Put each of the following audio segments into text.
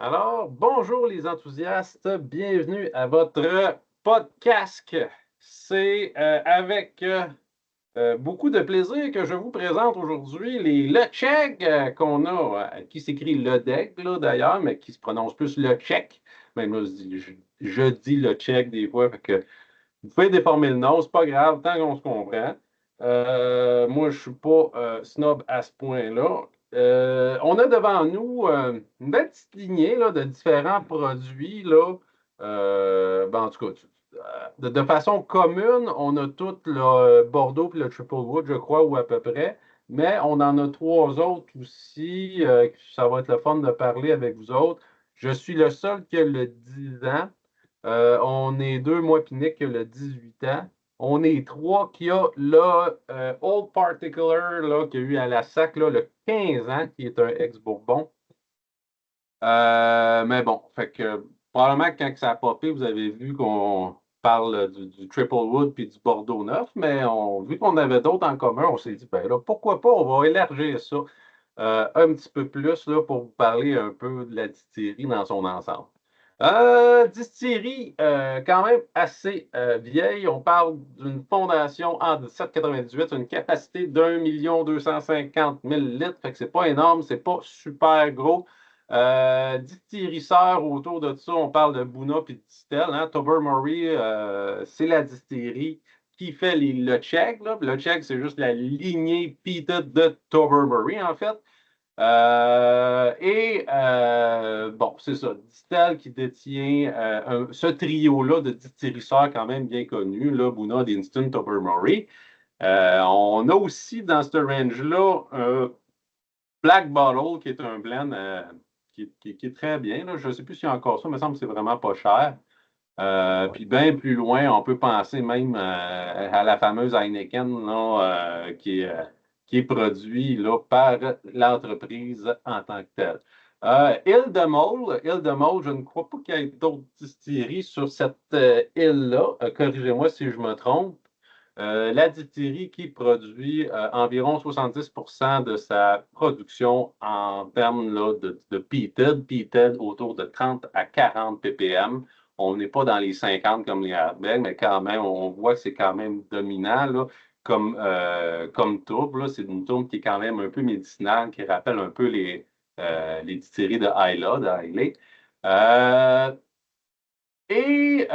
Alors, bonjour les enthousiastes, bienvenue à votre podcast. C'est avec beaucoup de plaisir que je vous présente aujourd'hui les Lecheg qu'on a, qui s'écrit Ledeg là d'ailleurs, mais qui se prononce plus Lecheg. Même là, je dis Lecheg des fois, fait que vous pouvez déformer le nom, c'est pas grave, tant qu'on se comprend. Moi, je suis pas snob à ce point-là. On a devant nous une belle petite lignée là, de différents produits. Là. En tout cas, de façon commune, on a tout le Bordeaux et le Triple Wood, je crois, ou à peu près. Mais on en a trois autres aussi. Ça va être le fun de parler avec vous autres. Je suis le seul qui a le 10 ans. On est deux, moi puis Nick, qui a le 18 ans. On est trois qui a le Old Particular là, qu'il y a eu à la SAC, là, le 15 ans, qui est un ex-Bourbon. Mais bon, fait que probablement que quand ça a popé, vous avez vu qu'on parle du Triple Wood puis du Bordeaux neuf, mais vu qu'on avait d'autres en commun, on s'est dit, ben là, pourquoi pas, on va élargir ça un petit peu plus là, pour vous parler un peu de la distillerie dans son ensemble. Distillerie quand même assez vieille. On parle d'une fondation en 1798, une capacité d'1 250 000 litres. Fait que c'est pas énorme, c'est pas super gros. Distillisseur autour de ça, on parle de Buna puis de Distel. Hein. Tobermory, c'est la distillerie qui fait le check. Le check, c'est juste la lignée peated de Tobermory, en fait. Bon, c'est ça. Distel qui détient ce trio-là de distillisseurs quand même bien connus, là, Buna, Dinston, Tobermory. On a aussi dans ce range-là un Black Bottle qui est un blend qui est très bien. Là. Je ne sais plus s'il y a encore ça, mais il me semble que c'est vraiment pas cher. Puis bien plus loin, on peut penser même à la fameuse Heineken là, qui est produit là, par l'entreprise en tant que telle. Île de Môle, je ne crois pas qu'il y ait d'autres distilleries sur cette île-là. Corrigez-moi si je me trompe. La distillerie qui produit environ 70% de sa production en termes là, de peated autour de 30 à 40 ppm. On n'est pas dans les 50 comme les Ardbeg, mais quand même, on voit que c'est quand même dominant là, comme tourbe. Là. C'est une tourbe qui est quand même un peu médicinale, qui rappelle un peu les distilleries de Islay, et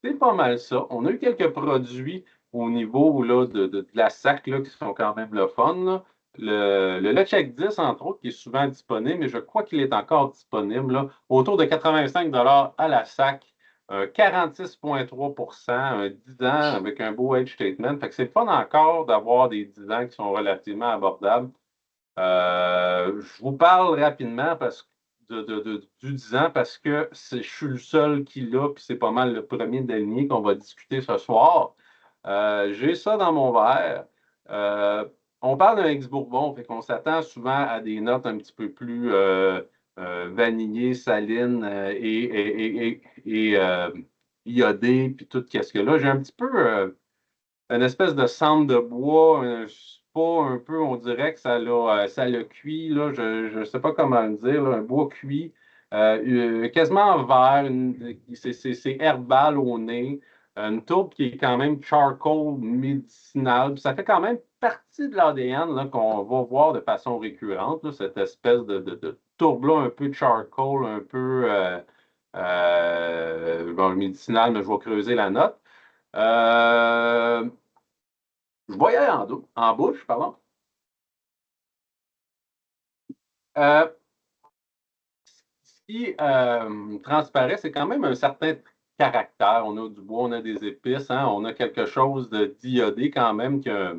c'est pas mal ça. On a eu quelques produits au niveau là, de la SAC là, qui sont quand même le fun. Là. Le Lechec 10, entre autres, qui est souvent disponible, mais je crois qu'il est encore disponible là, autour de 85 à la SAC, 46,3 un 10 ans avec un beau age statement. Fait que c'est le fun encore d'avoir des 10 ans qui sont relativement abordables. Je vous parle rapidement du 10 ans parce que je suis le seul qui l'a, puis c'est pas mal le premier d'aligné qu'on va discuter ce soir. J'ai ça dans mon verre. Euh, on parle d'un ex-bourbon, fait qu'on s'attend souvent à des notes un petit peu plus vanillées, salines et iodées, puis tout ce que là. J'ai un petit peu une espèce de cendre de bois, je sais pas, un peu, on dirait que ça l'a cuit, là, je ne sais pas comment le dire, là, un bois cuit, quasiment vert, c'est herbal au nez, une tourbe qui est quand même charcoal médicinal, puis ça fait quand même partie de l'ADN là, qu'on va voir de façon récurrente, là, cette espèce de tourbe-là un peu charcoal, un peu bon, médicinal, mais je vais creuser la note. Euh, je vais y aller en bouche, pardon. Euh, Ce qui transparaît, c'est quand même un certain caractère. On a du bois, on a des épices, hein, on a quelque chose de d'iodé quand même qui a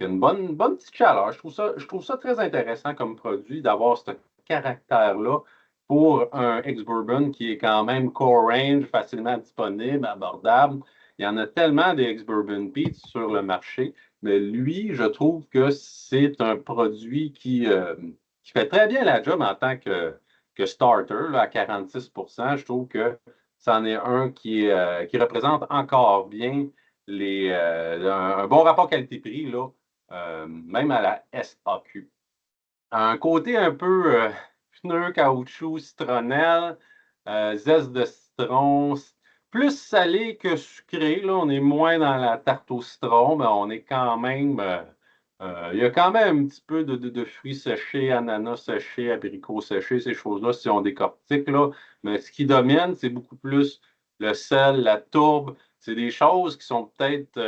une bonne petite chaleur. Je trouve ça très intéressant comme produit d'avoir ce caractère-là pour un ex-bourbon qui est quand même core range, facilement disponible, abordable. Il y en a tellement des ex-bourbon peats sur le marché, mais lui, je trouve que c'est un produit qui fait très bien la job en tant que starter là, à 46. Je trouve que c'en est un qui représente encore bien un bon rapport qualité-prix, là, même à la SAQ. Un côté un peu, pneus, caoutchouc, citronnelle, zeste de citron, plus salé que sucré. Là, on est moins dans la tarte au citron, mais on est quand même. Il y a quand même un petit peu de fruits séchés, ananas séchés, abricots séchés, ces choses-là, si on décortique, là. Mais ce qui domine, c'est beaucoup plus le sel, la tourbe. C'est des choses qui sont peut-être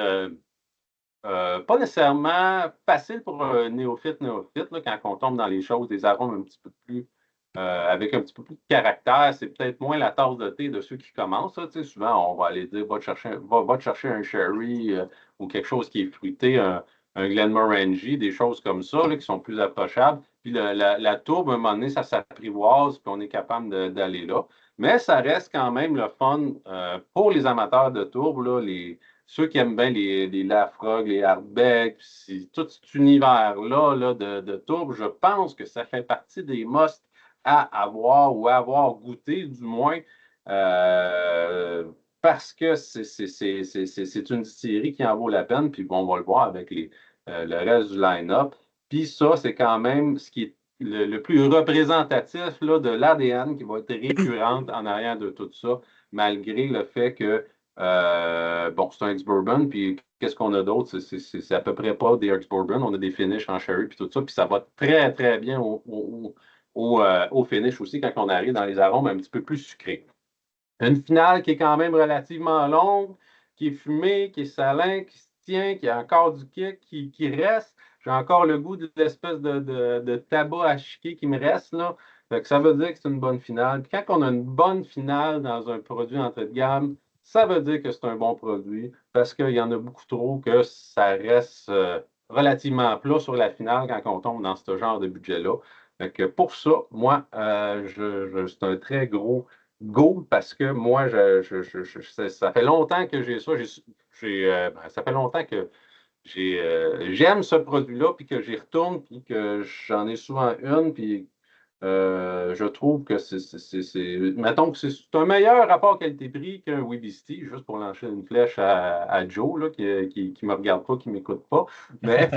pas nécessairement faciles pour un néophyte, là, quand on tombe dans les choses, des arômes un petit peu plus avec un petit peu plus de caractère. C'est peut-être moins la tasse de thé de ceux qui commencent. Là, souvent, on va aller dire va te chercher un sherry ou quelque chose qui est fruité, un Glenmorangie, des choses comme ça là, qui sont plus approchables. Puis la tourbe, à un moment donné, ça s'apprivoise, puis on est capable d'aller là. Mais ça reste quand même le fun pour les amateurs de tourbe, là, ceux qui aiment bien les Lafroig, les Hardbeck, tout cet univers-là là, de tourbe, je pense que ça fait partie des musts à avoir ou à avoir goûté, du moins, parce que c'est une série qui en vaut la peine. Puis bon, on va le voir avec le reste du line-up. Puis ça, c'est quand même ce qui est le plus représentatif là, de l'ADN qui va être récurrente en arrière de tout ça, malgré le fait que bon, c'est un ex-bourbon, puis qu'est-ce qu'on a d'autre? C'est à peu près pas des ex-bourbon. On a des finishes en sherry, puis tout ça, puis ça va très, très bien au finish aussi quand on arrive dans les arômes un petit peu plus sucrés. Une finale qui est quand même relativement longue, qui est fumée, qui est salin, qui se tient, qui a encore du kick, qui reste. J'ai encore le goût de l'espèce de tabac à chiquer qui me reste là. Fait que ça veut dire que c'est une bonne finale. Puis quand on a une bonne finale dans un produit entrée de gamme, ça veut dire que c'est un bon produit parce qu'il y en a beaucoup trop que ça reste relativement plat sur la finale quand on tombe dans ce genre de budget-là. Fait que pour ça, moi, c'est un très gros go parce que moi, ça fait longtemps que j'ai ça. Ça fait longtemps que j'aime ce produit-là, puis que j'y retourne, puis que j'en ai souvent une, puis je trouve que mettons que c'est un meilleur rapport qualité-prix qu'un Wibisty, juste pour lancer une flèche à Joe, là, qui me regarde pas, qui m'écoute pas. Mais,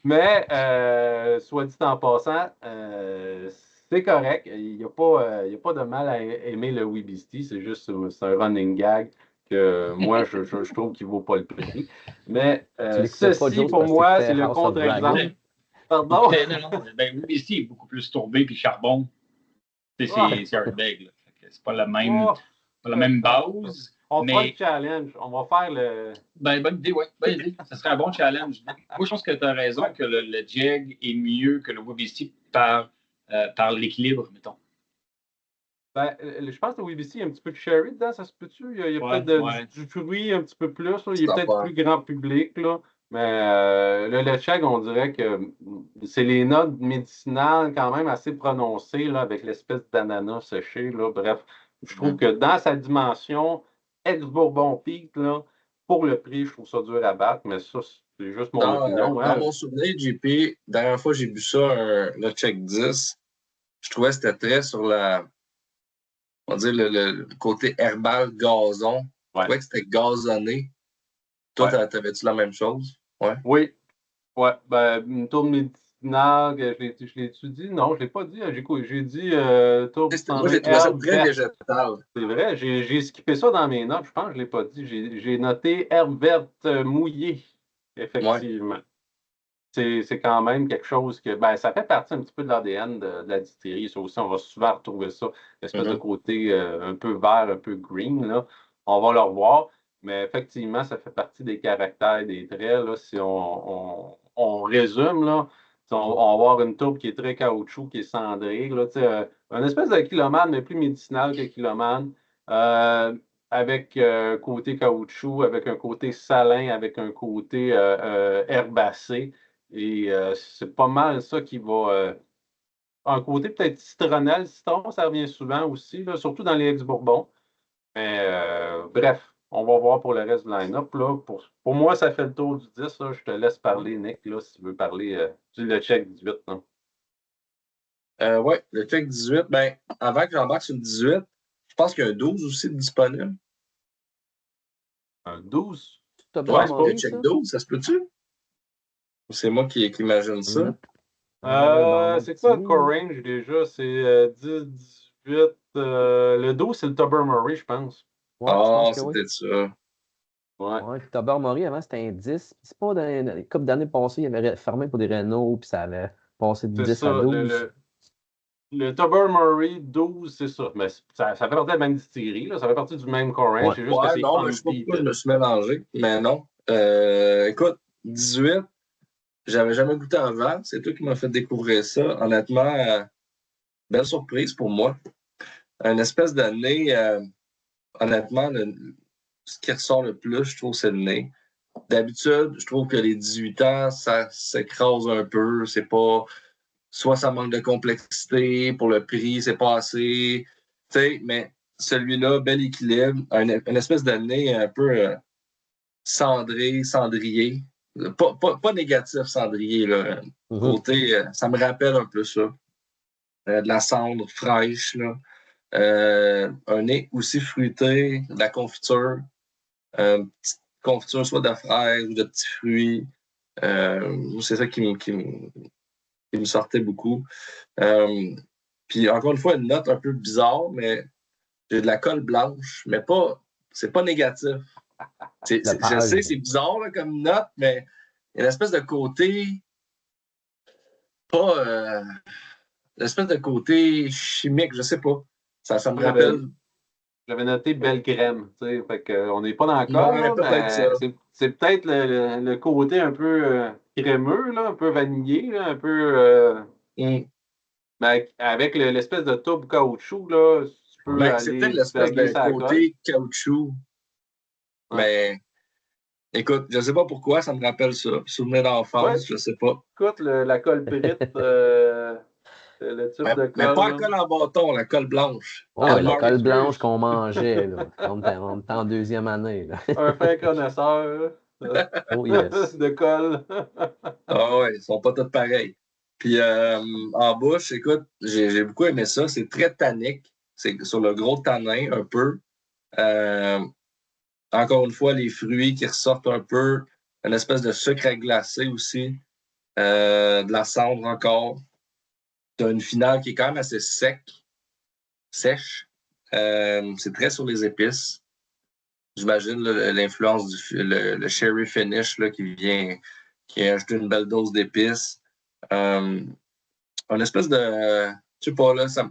mais soit dit en passant, c'est correct. Il n'y a pas de mal à aimer le Wibisty. C'est juste c'est un running gag que moi, je trouve qu'il ne vaut pas le prix. Mais ceci, pour moi, c'est le contre-exemple. Pardon? Ben, Wibisty est beaucoup plus tourbé puis charbon. C'est Ardbeg. C'est pas la même base. On fera le challenge. On va faire le. Bonne idée, oui. Bonne idée. Ça serait un bon challenge. Moi, je pense que tu as raison que le Jag est mieux que le Wibisty par l'équilibre, mettons. Ben, je pense que le Wibisty, il y a un petit peu de sherry dedans, ça se peut-tu? Il y a peut-être du fruit un petit peu plus. Là. Il est peut-être plus grand public. Là. Mais le Chag, on dirait que c'est les notes médicinales quand même assez prononcées là, avec l'espèce d'ananas séché. Là. Bref, je trouve que dans sa dimension ex-Bourbon Peak, là, pour le prix, je trouve ça dur à battre, mais ça, c'est juste mon opinion. Dans mon souvenir, JP, la dernière fois que j'ai bu ça, le Check 10, je trouvais que c'était très sur on va dire le côté herbal gazon. Je trouvais que c'était gazonné. Toi, t'avais-tu la même chose? Ouais. Oui. Ouais. Ben, une tourne médicinale, je l'ai-tu dit? Non, je ne l'ai pas dit. J'ai dit tourne moi, j'ai trouvé ça très végétal. C'est vrai, j'ai skippé ça dans mes notes. Je pense que je ne l'ai pas dit. J'ai noté herbe verte mouillée, effectivement. Ouais. C'est quand même quelque chose que ben, ça fait partie un petit peu de l'ADN de la distillerie. Ça aussi, on va souvent retrouver ça, l'espèce de côté un peu vert, un peu green. Là. On va le revoir. Mais effectivement, ça fait partie des caractères, des traits. Là, si on résume, là, on va avoir une tourbe qui est très caoutchouc, qui est cendrée. Là, un espèce de kilomane, mais plus médicinal que kilomane. Avec côté caoutchouc, avec un côté salin, avec un côté herbacé. Et c'est pas mal ça qui va. Un côté peut-être citronnel, citron, ça revient souvent aussi, là, surtout dans les ex-bourbons. Mais bref, on va voir pour le reste du line-up. Là. Pour moi, ça fait le tour du 10. Là. Je te laisse parler, Nick, là, si tu veux parler le check 18. Oui, le check 18, ben, avant que j'embarque sur le 18, je pense qu'il y a un 12 aussi disponible. Un 12? Ouais, c'est pas le check 12, ça se peut-tu? C'est moi qui imagine ça. C'est quoi le core range déjà? C'est 10, 18. Le 12, c'est le Tobermory, je pense. Ouais, c'est peut-être ça. Ouais, puis Tobermory, avant, c'était un 10. C'est pas dans une couple d'années passées, il avait fermé pour des Renault, puis ça avait passé de 10 à 12. Le Tobermory 12, c'est ça. Mais ça fait partie de la même distillerie, là. Ça fait partie du même core range. C'est juste que c'est non, mais je sais pas pourquoi je me suis mélangé. Mais non. Écoute, 18, j'avais jamais goûté avant. C'est toi qui m'as fait découvrir ça. Honnêtement, belle surprise pour moi. Une espèce de nez, honnêtement, ce qui ressort le plus, je trouve, c'est le nez. D'habitude, je trouve que les 18 ans, ça s'écrase un peu. C'est pas. Soit ça manque de complexité, pour le prix, c'est pas assez. Tu sais, mais celui-là, bel équilibre, une espèce de nez un peu cendrier. Pas négatif, cendrier, là. Côté, ça me rappelle un peu ça. De la cendre fraîche, là. Un nez aussi fruité, de la confiture. Petite confiture soit de fraises ou de petits fruits. C'est ça qui me sortait beaucoup. Puis encore une fois, une note un peu bizarre, mais j'ai de la colle blanche, mais c'est pas négatif. Je sais, c'est bizarre là, comme note, mais il y a une espèce de côté une espèce de côté chimique, je sais pas. Ça me rappelle. J'avais noté belle crème, tu sais, fait qu'on n'est pas dans le corps, mais c'est peut-être le côté un peu crémeux, là, un peu vanillé, là, un peu... Mais avec l'espèce de tube caoutchouc, là, tu peux aller... C'est peut-être l'espèce de côté caoutchouc. Ouais. Mais, écoute, je sais pas pourquoi, ça me rappelle ça. Souvenir d'enfance, je sais pas. Écoute, la colle brite... le type de colle. Mais pas la colle en bâton, la colle blanche. La colle blanche qu'on mangeait, là. On était en deuxième année. Là. Un fin connaisseur de colle. Ils sont pas tous pareils. Puis en bouche, écoute, j'ai beaucoup aimé ça. C'est très tannique. C'est sur le gros tanin, un peu. Encore une fois, les fruits qui ressortent un peu. Une espèce de sucre à glacer aussi. De la cendre encore. Tu as une finale qui est quand même assez sèche. C'est très sur les épices. J'imagine l'influence le sherry finish là, qui a ajouté une belle dose d'épices. Une espèce de. Je sais pas, là, ça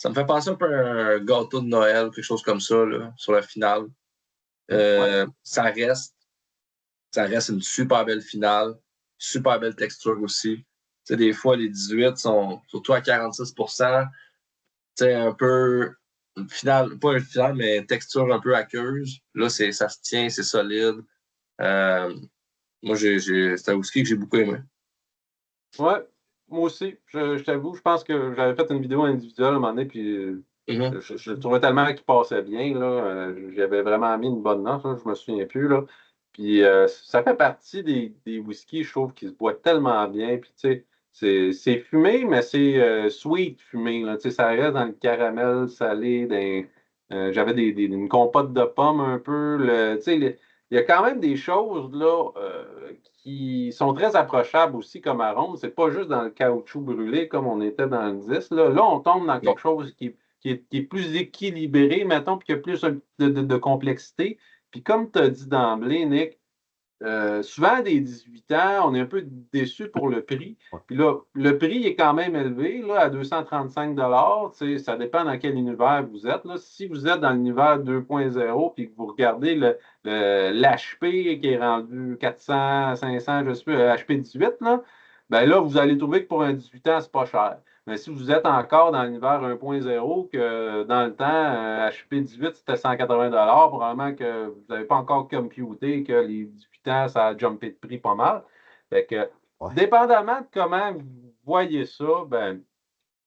me fait penser un peu à un gâteau de Noël, quelque chose comme ça, là, sur la finale. Ça reste une super belle finale, super belle texture aussi. Tu sais, des fois, les 18 sont surtout à 46%. Tu sais, un peu, finale, pas une finale, mais une texture un peu aqueuse. Là, ça se tient, c'est solide. Moi, c'est un whisky que j'ai beaucoup aimé. Ouais, moi aussi. Je t'avoue, je pense que j'avais fait une vidéo individuelle à un moment donné, puis je le trouvais tellement qu'il passait bien. Là, j'avais vraiment mis une bonne note, là, je me souviens plus. Là. Puis ça fait partie des whiskies, je trouve, qui se boivent tellement bien. Puis tu sais, c'est fumé, mais c'est sweet fumé. Là. Tu sais, ça reste dans le caramel salé. J'avais une compote de pommes un peu. Tu sais, il y a quand même des choses là, qui sont très approchables aussi comme arôme. C'est pas juste dans le caoutchouc brûlé comme on était dans le 10. Là on tombe dans quelque chose qui est plus équilibré, mettons, puis qui a plus de complexité. Puis comme tu as dit d'emblée, Nick, souvent, des 18 ans, on est un peu déçu pour le prix. Puis là, le prix est quand même élevé, là, à 235 $. Ça dépend dans quel univers vous êtes. Là. Si vous êtes dans l'univers 2.0 puis que vous regardez l'HP qui est rendu 400, 500, je sais plus, HP 18, là, ben là, vous allez trouver que pour un 18 ans, c'est pas cher. Mais si vous êtes encore dans l'univers 1.0, que dans le temps, HP 18, c'était 180 $, probablement que vous n'avez pas encore computé que les 18 ans, ça a jumpé de prix pas mal. Fait que, dépendamment de comment vous voyez ça, ben,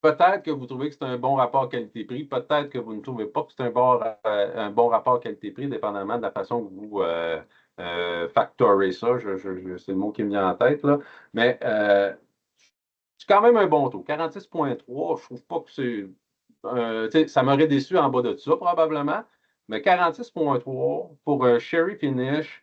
peut-être que vous trouvez que c'est un bon rapport qualité-prix, peut-être que vous ne trouvez pas que c'est un bon rapport qualité-prix, dépendamment de la façon que vous factorez ça. C'est le mot qui me vient en tête, là. Mais c'est quand même un bon taux. 46,3, je trouve pas que c'est. Ça m'aurait déçu en bas de ça, probablement. Mais 46,3 pour un sherry finish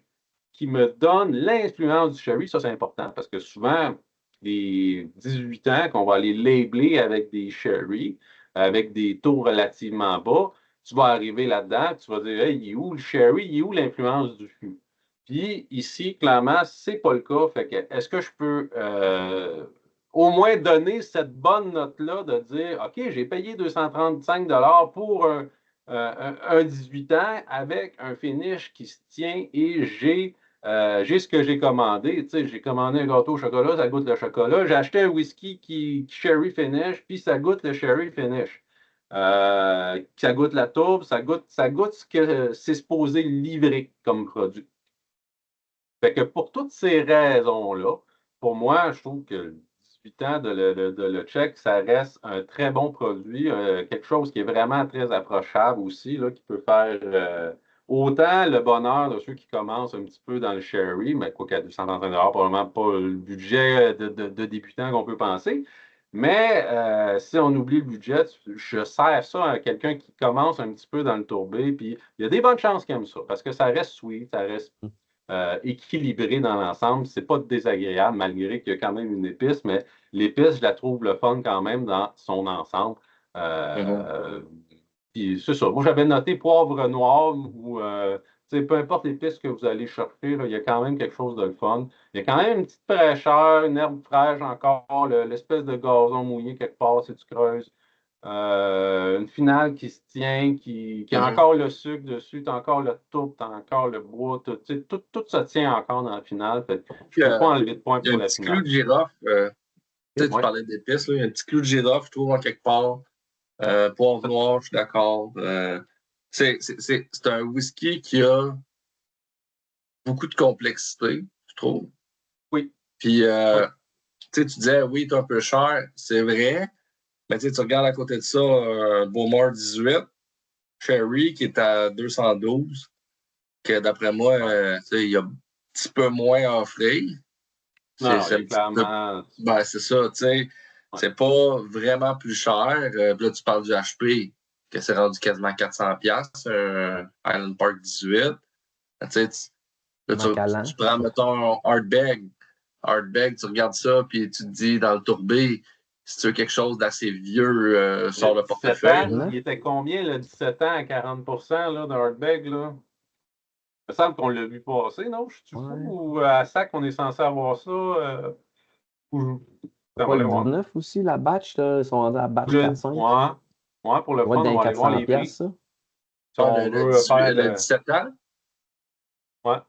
qui me donne l'influence du sherry, ça c'est important parce que souvent, des 18 ans qu'on va aller labeler avec des sherry, avec des taux relativement bas. Tu vas arriver là-dedans, tu vas dire, hey, il est où le sherry, il est où l'influence du fût? Puis ici, clairement, c'est pas le cas. Fait que, est-ce que je peux au moins donner cette bonne note-là de dire, OK, j'ai payé 235 pour un 18 ans avec un finish qui se tient et j'ai ce que j'ai commandé. Tu sais, j'ai commandé un gâteau au chocolat, ça goûte le chocolat. J'ai acheté un whisky qui sherry finish, puis ça goûte le sherry finish. Ça goûte la tourbe, ça goûte ce que c'est supposé livrer comme produit. Fait que pour toutes ces raisons-là, pour moi, je trouve que 18 ans de le check, ça reste un très bon produit, quelque chose qui est vraiment très approchable aussi, là, qui peut faire autant le bonheur de ceux qui commencent un petit peu dans le sherry, mais quoi qu'à 235 probablement pas le budget de débutant qu'on peut penser. Mais si on oublie le budget, je sers ça à quelqu'un qui commence un petit peu dans le tourbé, puis il y a des bonnes chances qu'il aime ça, parce que ça reste sweet, ça reste équilibré dans l'ensemble. C'est pas désagréable, malgré qu'il y a quand même une épice, mais l'épice, je la trouve le fun quand même dans son ensemble. Puis c'est ça. Moi, j'avais noté poivre noir ou peu importe l'épice que vous allez chercher, là, il y a quand même quelque chose de le fun. Il y a quand même une petite fraîcheur, une herbe fraîche encore, l'espèce de gazon mouillé quelque part si tu creuses. Une finale qui se tient, qui a encore le sucre dessus, tu as encore le tourbe, tu as encore le bois, tout se tient encore dans la finale. Fait que je ne peux pas enlever de points pour la finale. Il y a un petit clou de girofle. Tu parlais d'épices, il y a un petit clou de girofle, je trouve, en quelque part. Poivre noir, je suis d'accord. C'est un whisky qui a beaucoup de complexité, je trouve. Oui. Puis, tu disais, oui, tu es un peu cher, c'est vrai. Mais tu regardes à côté de ça, Beaumont 18, Cherry qui est à 212, que d'après moi, il y a un petit peu moins à offrir. C'est clairement. Ben, c'est ça, tu sais. C'est pas vraiment plus cher. Là, tu parles du HP, que c'est rendu quasiment 400$, Island Park 18. Tu sais, tu prends, mettons, un Hardbag, tu regardes ça, puis tu te dis, dans le tourbé, si tu veux quelque chose d'assez vieux, sors le portefeuille. Il était combien, le 17 ans à 40% là, de Hardbag, là? Il me semble qu'on l'a vu passer, non? Je suis fou ou à SAC, on est censé avoir ça? Pas le 19 aussi, la batch, là, ils sont rendus à batch 4-5. Ouais, pour le fun, on va aller voir les prix. Ça. Si on veut faire le 17 ans? Ouais.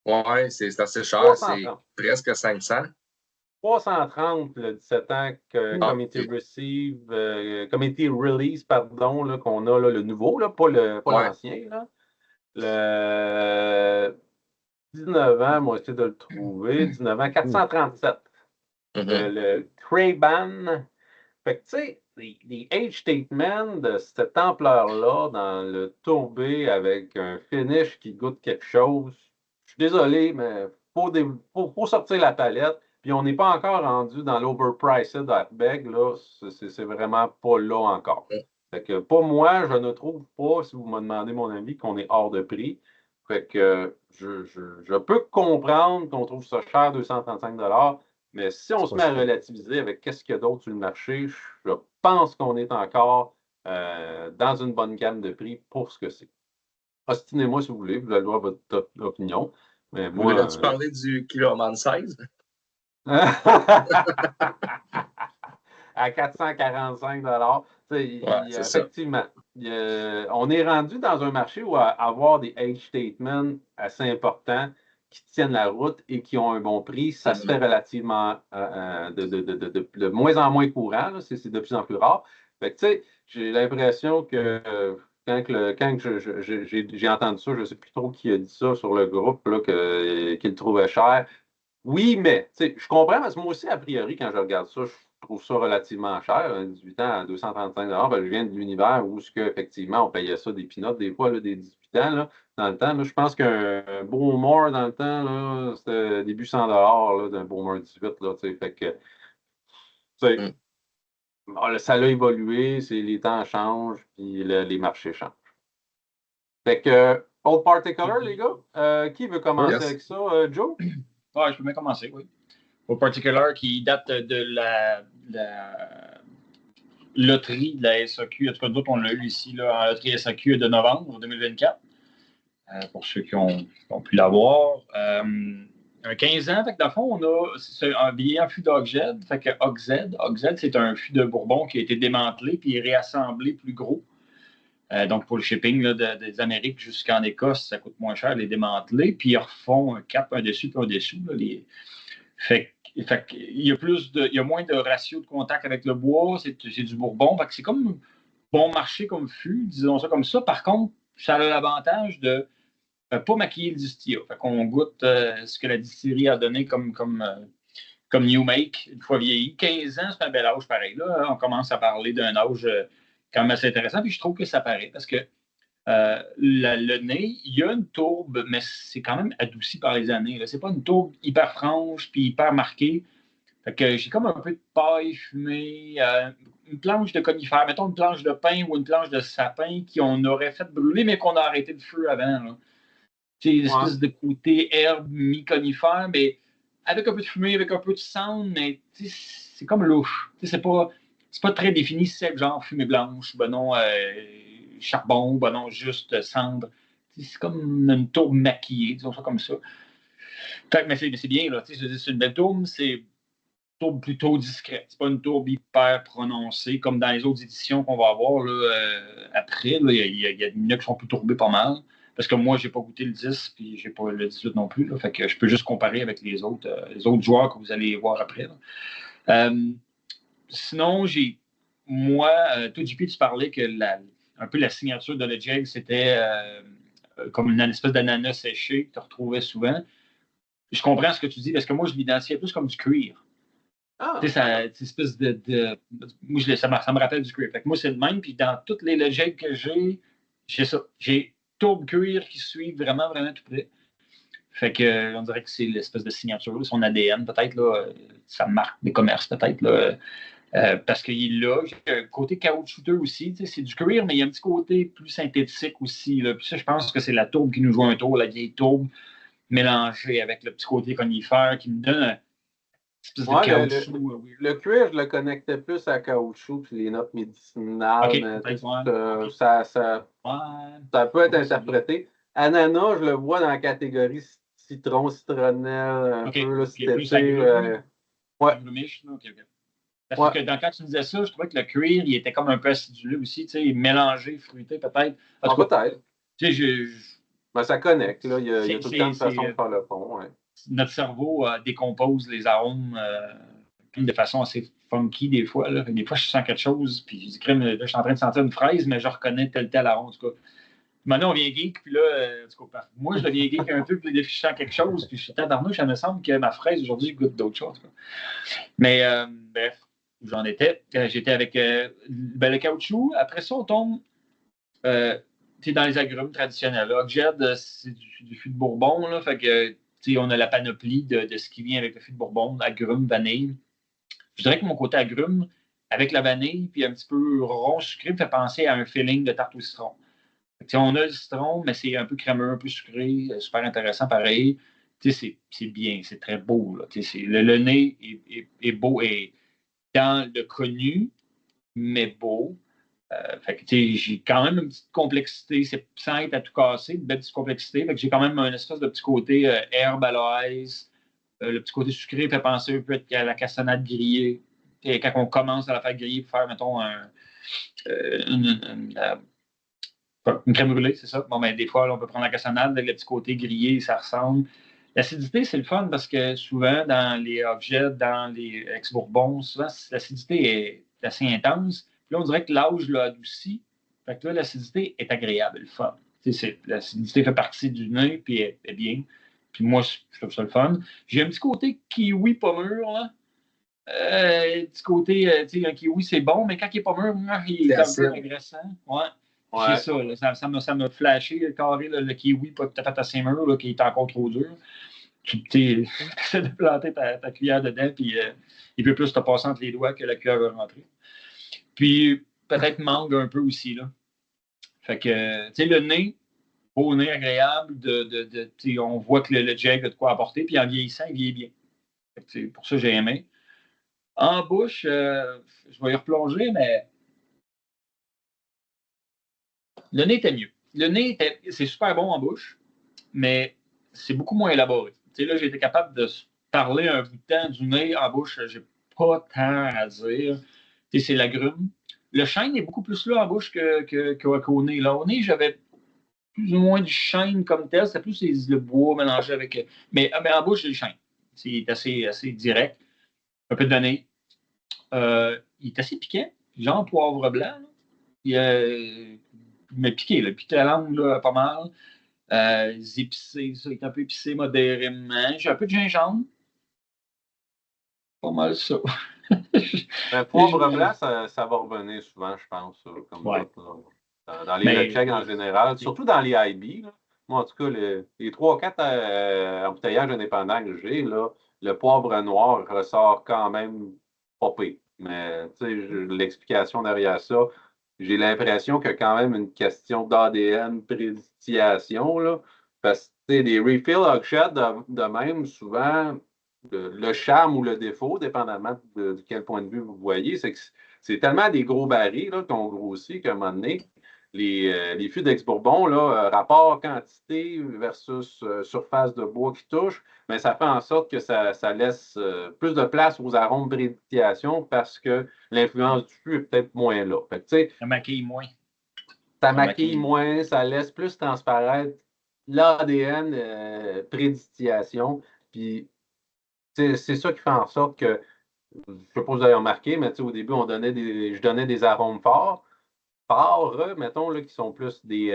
Ouais, c'est assez cher, c'est presque 500. 330 le 17 ans Committee Release, pardon, là, qu'on a là, le nouveau, là, pas l'ancien. Là. Le 19 ans, moi, j'essaie de le trouver. 19 ans, 437. Le Cray-Ban. Fait que, tu sais, les age statements de cette ampleur-là dans le tourbé avec un finish qui goûte quelque chose, je suis désolé, mais faut sortir la palette. Puis on n'est pas encore rendu dans l'overpriced Hardbag, là. C'est vraiment pas là encore. Fait que pour moi, je ne trouve pas, si vous me demandez mon avis, qu'on est hors de prix. Fait que je peux comprendre qu'on trouve ça cher, 235$. Mais si on se met à relativiser avec qu'est-ce qu'il y a d'autre sur le marché, je pense qu'on est encore dans une bonne gamme de prix pour ce que c'est. Ostinez-moi si vous voulez, vous allez voir votre opinion. Mais moi, voulais-tu parler du Kiloman 16? À 445$. Effectivement, on est rendu dans un marché où avoir des age statements assez importants qui tiennent la route et qui ont un bon prix, ça se fait relativement de moins en moins courant. C'est de plus en plus rare. Fait que, j'ai l'impression que quand j'ai entendu ça, je ne sais plus trop qui a dit ça sur le groupe, là, qu'il trouvait cher. Oui, mais je comprends parce que moi aussi, a priori, quand je regarde ça, je trouve ça relativement cher. 18 ans à 235$. Ben, je viens de l'univers où effectivement, on payait ça des peanuts, des fois, là, des 18 ans. Là, dans le temps, là, je pense qu'un Beaumont dans le temps, là, c'était début 100$ d'un Beaumont 18. Là, fait que, ça a évolué, les temps changent, puis les marchés changent. Fait que, Old Party Color, les gars, qui veut commencer avec ça? Joe? Ouais, je peux bien commencer, oui. au particular qui date de la loterie de la SAQ. En tout cas, d'autres, on l'a eu ici là, en loterie SAQ de novembre 2024. Pour ceux qui ont pu l'avoir. Un 15 ans, fait que dans le fond, on a un vieillant fût d'Oxed. Fait que Oxed, c'est un fût de Bourbon qui a été démantelé puis réassemblé plus gros. Donc, pour le shipping là, des Amériques jusqu'en Écosse, ça coûte moins cher de les démanteler. Puis, ils refont un cap, un dessus, puis un dessous. Là, Fait il y a moins de ratio de contact avec le bois. C'est du Bourbon. Fait que c'est comme bon marché comme fût, disons ça comme ça. Par contre, ça a l'avantage de pas maquiller le distillat. Fait qu'on goûte ce que la distillerie a donné comme New Make, une fois vieilli. 15 ans, c'est un bel âge pareil. Là. On commence à parler d'un âge quand même assez intéressant. Puis je trouve que ça paraît parce que le nez, il y a une tourbe, mais c'est quand même adouci par les années. C'est pas une tourbe hyper franche puis hyper marquée. Fait que j'ai comme un peu de paille fumée, une planche de conifère, mettons une planche de pin ou une planche de sapin qu'on aurait fait brûler, mais qu'on a arrêté le feu avant. Là. C'est une espèce de côté herbe mi-conifère, mais avec un peu de fumée, avec un peu de cendre, mais c'est comme louche. C'est pas très défini, c'est genre fumée blanche, ben non, charbon, ben non, juste cendre. C'est comme une tourbe maquillée, disons ça comme ça. Mais c'est bien, là. C'est une belle tourbe, c'est une tourbe plutôt discrète. C'est pas une tourbe hyper prononcée, comme dans les autres éditions qu'on va avoir là, après. Il y a des qui sont plus tourbés pas mal. Parce que moi, j'ai pas goûté le 10 puis j'ai pas le 18 non plus. Là, fait que je peux juste comparer avec les autres joueurs que vous allez voir après. Sinon, toi, JP, tu parlais que un peu la signature de Le Jeg, c'était comme une espèce d'ananas séché que tu retrouvais souvent. Je comprends ce que tu dis, parce que moi, je l'identifiais plus comme du cuir. Ah. Tu sais, cette espèce de moi, ça me rappelle du cuir. Fait que moi, c'est le même. Puis dans toutes les Le Jeg que j'ai ça. J'ai tourbe cuir qui suit vraiment, vraiment tout près. Fait que on dirait que c'est l'espèce de signature, son ADN, peut-être, là, sa marque des commerces, peut-être, là. Parce qu'il a un côté caoutchouteux aussi. C'est du cuir, mais il y a un petit côté plus synthétique aussi. Là. Puis ça, je pense que c'est la tourbe qui nous joue un tour, la vieille tourbe, mélangée avec le petit côté conifère qui me donne un espèce de caoutchouc. Le cuir, je le connectais plus à caoutchouc puis les notes médicinales. Okay, mais ça peut être interprété. Ananas, je le vois dans la catégorie citron, citronnelle, un peu. Là, Parce que quand tu me disais ça, je trouvais que le cuir, il était comme un peu acidulé aussi, mélangé, fruité peut-être. Peut-être. Ben, ça connecte. Là. Il y a tout le temps une façon de faire le pont. Ouais. Notre cerveau décompose les arômes de façon assez funky des fois. Là. Des fois, je sens quelque chose, puis je dis, là, je suis en train de sentir une fraise, mais je reconnais tel arôme. En tout cas, maintenant, on devient geek, puis là, moi, je deviens geek un peu, puis je sens quelque chose, puis je suis tabarnouche, ça me semble que ma fraise, aujourd'hui, je goûte d'autres choses. Quoi. Mais, bref, j'en étais. J'étais avec le caoutchouc. Après ça, on tombe dans les agrumes traditionnels. Oxed, c'est du fût de Bourbon, là, fait que on a la panoplie de ce qui vient avec le fût de Bourbon, agrumes, vanille. Je dirais que mon côté agrumes, avec la vanille, puis un petit peu rond sucré, me fait penser à un feeling de tarte au citron. On a le citron, mais c'est un peu crémeux, un peu sucré, super intéressant pareil. C'est bien, c'est très beau. Là. Le nez est beau et dans le connu, mais beau. J'ai quand même une petite complexité, sans être à tout casser, une belle petite complexité. J'ai quand même un espèce de petit côté herbe à l'aise. Le petit côté sucré fait penser un peu à la cassonade grillée. Et quand on commence à la faire griller pour faire, mettons, une crème brûlée, c'est ça. Bon, ben, des fois, là, on peut prendre la cassonade avec le petit côté grillé, ça ressemble. L'acidité, c'est le fun parce que souvent, dans les objets, dans les ex-bourbons, souvent, l'acidité est assez intense. Puis là, on dirait que l'âge l'a adouci. Fait que là, l'acidité est agréable, le fun. L'acidité fait partie du nez, puis elle est bien. Puis moi, je trouve ça le fun. J'ai un petit côté kiwi pas mûr, là. Petit côté, un kiwi, c'est bon, mais quand il n'est pas mûr, il est un peu agressant. Ouais. C'est ça, là, ça m'a flashé carré le kiwi, pas tout à fait assez mûr, là, qui est encore trop dur. Tu essaies de planter ta cuillère dedans, puis il peut plus te passer entre les doigts que la cuillère va rentrer. Puis peut-être mangue un peu aussi. Là. Fait que, le nez, beau nez agréable, on voit que le Jeg a de quoi apporter, puis en vieillissant, il vieillit bien. C'est pour ça que j'ai aimé. En bouche, je vais y replonger, mais le nez était mieux. Le nez, c'est super bon en bouche, mais c'est beaucoup moins élaboré. Tu sais, là, j'ai été capable de parler un bout de temps du nez en bouche. J'ai pas tant à dire. Tu sais, c'est l'agrume. Le chêne est beaucoup plus là en bouche qu'au nez. Là, au nez, j'avais plus ou moins du chêne comme tel. C'était plus le bois mélangé avec. Mais en bouche, j'ai le chêne. C'est assez direct. Un peu de nez. Il est assez piquant. Genre poivre blanc. Là. Il m'a piqué. Il piqué la langue là, pas mal. Épicé, ça, il est un peu épicé modérément. J'ai un peu de gingembre. Pas mal ça. Le poivre blanc, ça va revenir souvent, je pense, comme ouais. dans les checks en général, surtout dans les IB. Là. Moi, en tout cas, les 3-4 embouteillages indépendants que j'ai, là, le poivre noir ressort quand même pas pire. Mais l'explication derrière ça, j'ai l'impression qu'il y a quand même une question d'ADN prédisposition, là. Parce que les refill hogshead de même, souvent, le charme ou le défaut, dépendamment de quel point de vue vous voyez, c'est que c'est tellement des gros barils qui ont grossi qu'à un moment donné, les fûts d'ex-bourbon, rapport quantité versus surface de bois qui touche, mais ça fait en sorte que ça laisse plus de place aux arômes de prédication parce que l'influence du fût est peut-être moins là. Fait que, ça maquille moins. Ça maquille moins, ça laisse plus transparaître l'ADN prédistillation. Puis c'est ça qui fait en sorte que, je ne sais pas si vous avez remarqué, mais au début, je donnais des arômes forts, mettons, là, qui sont plus des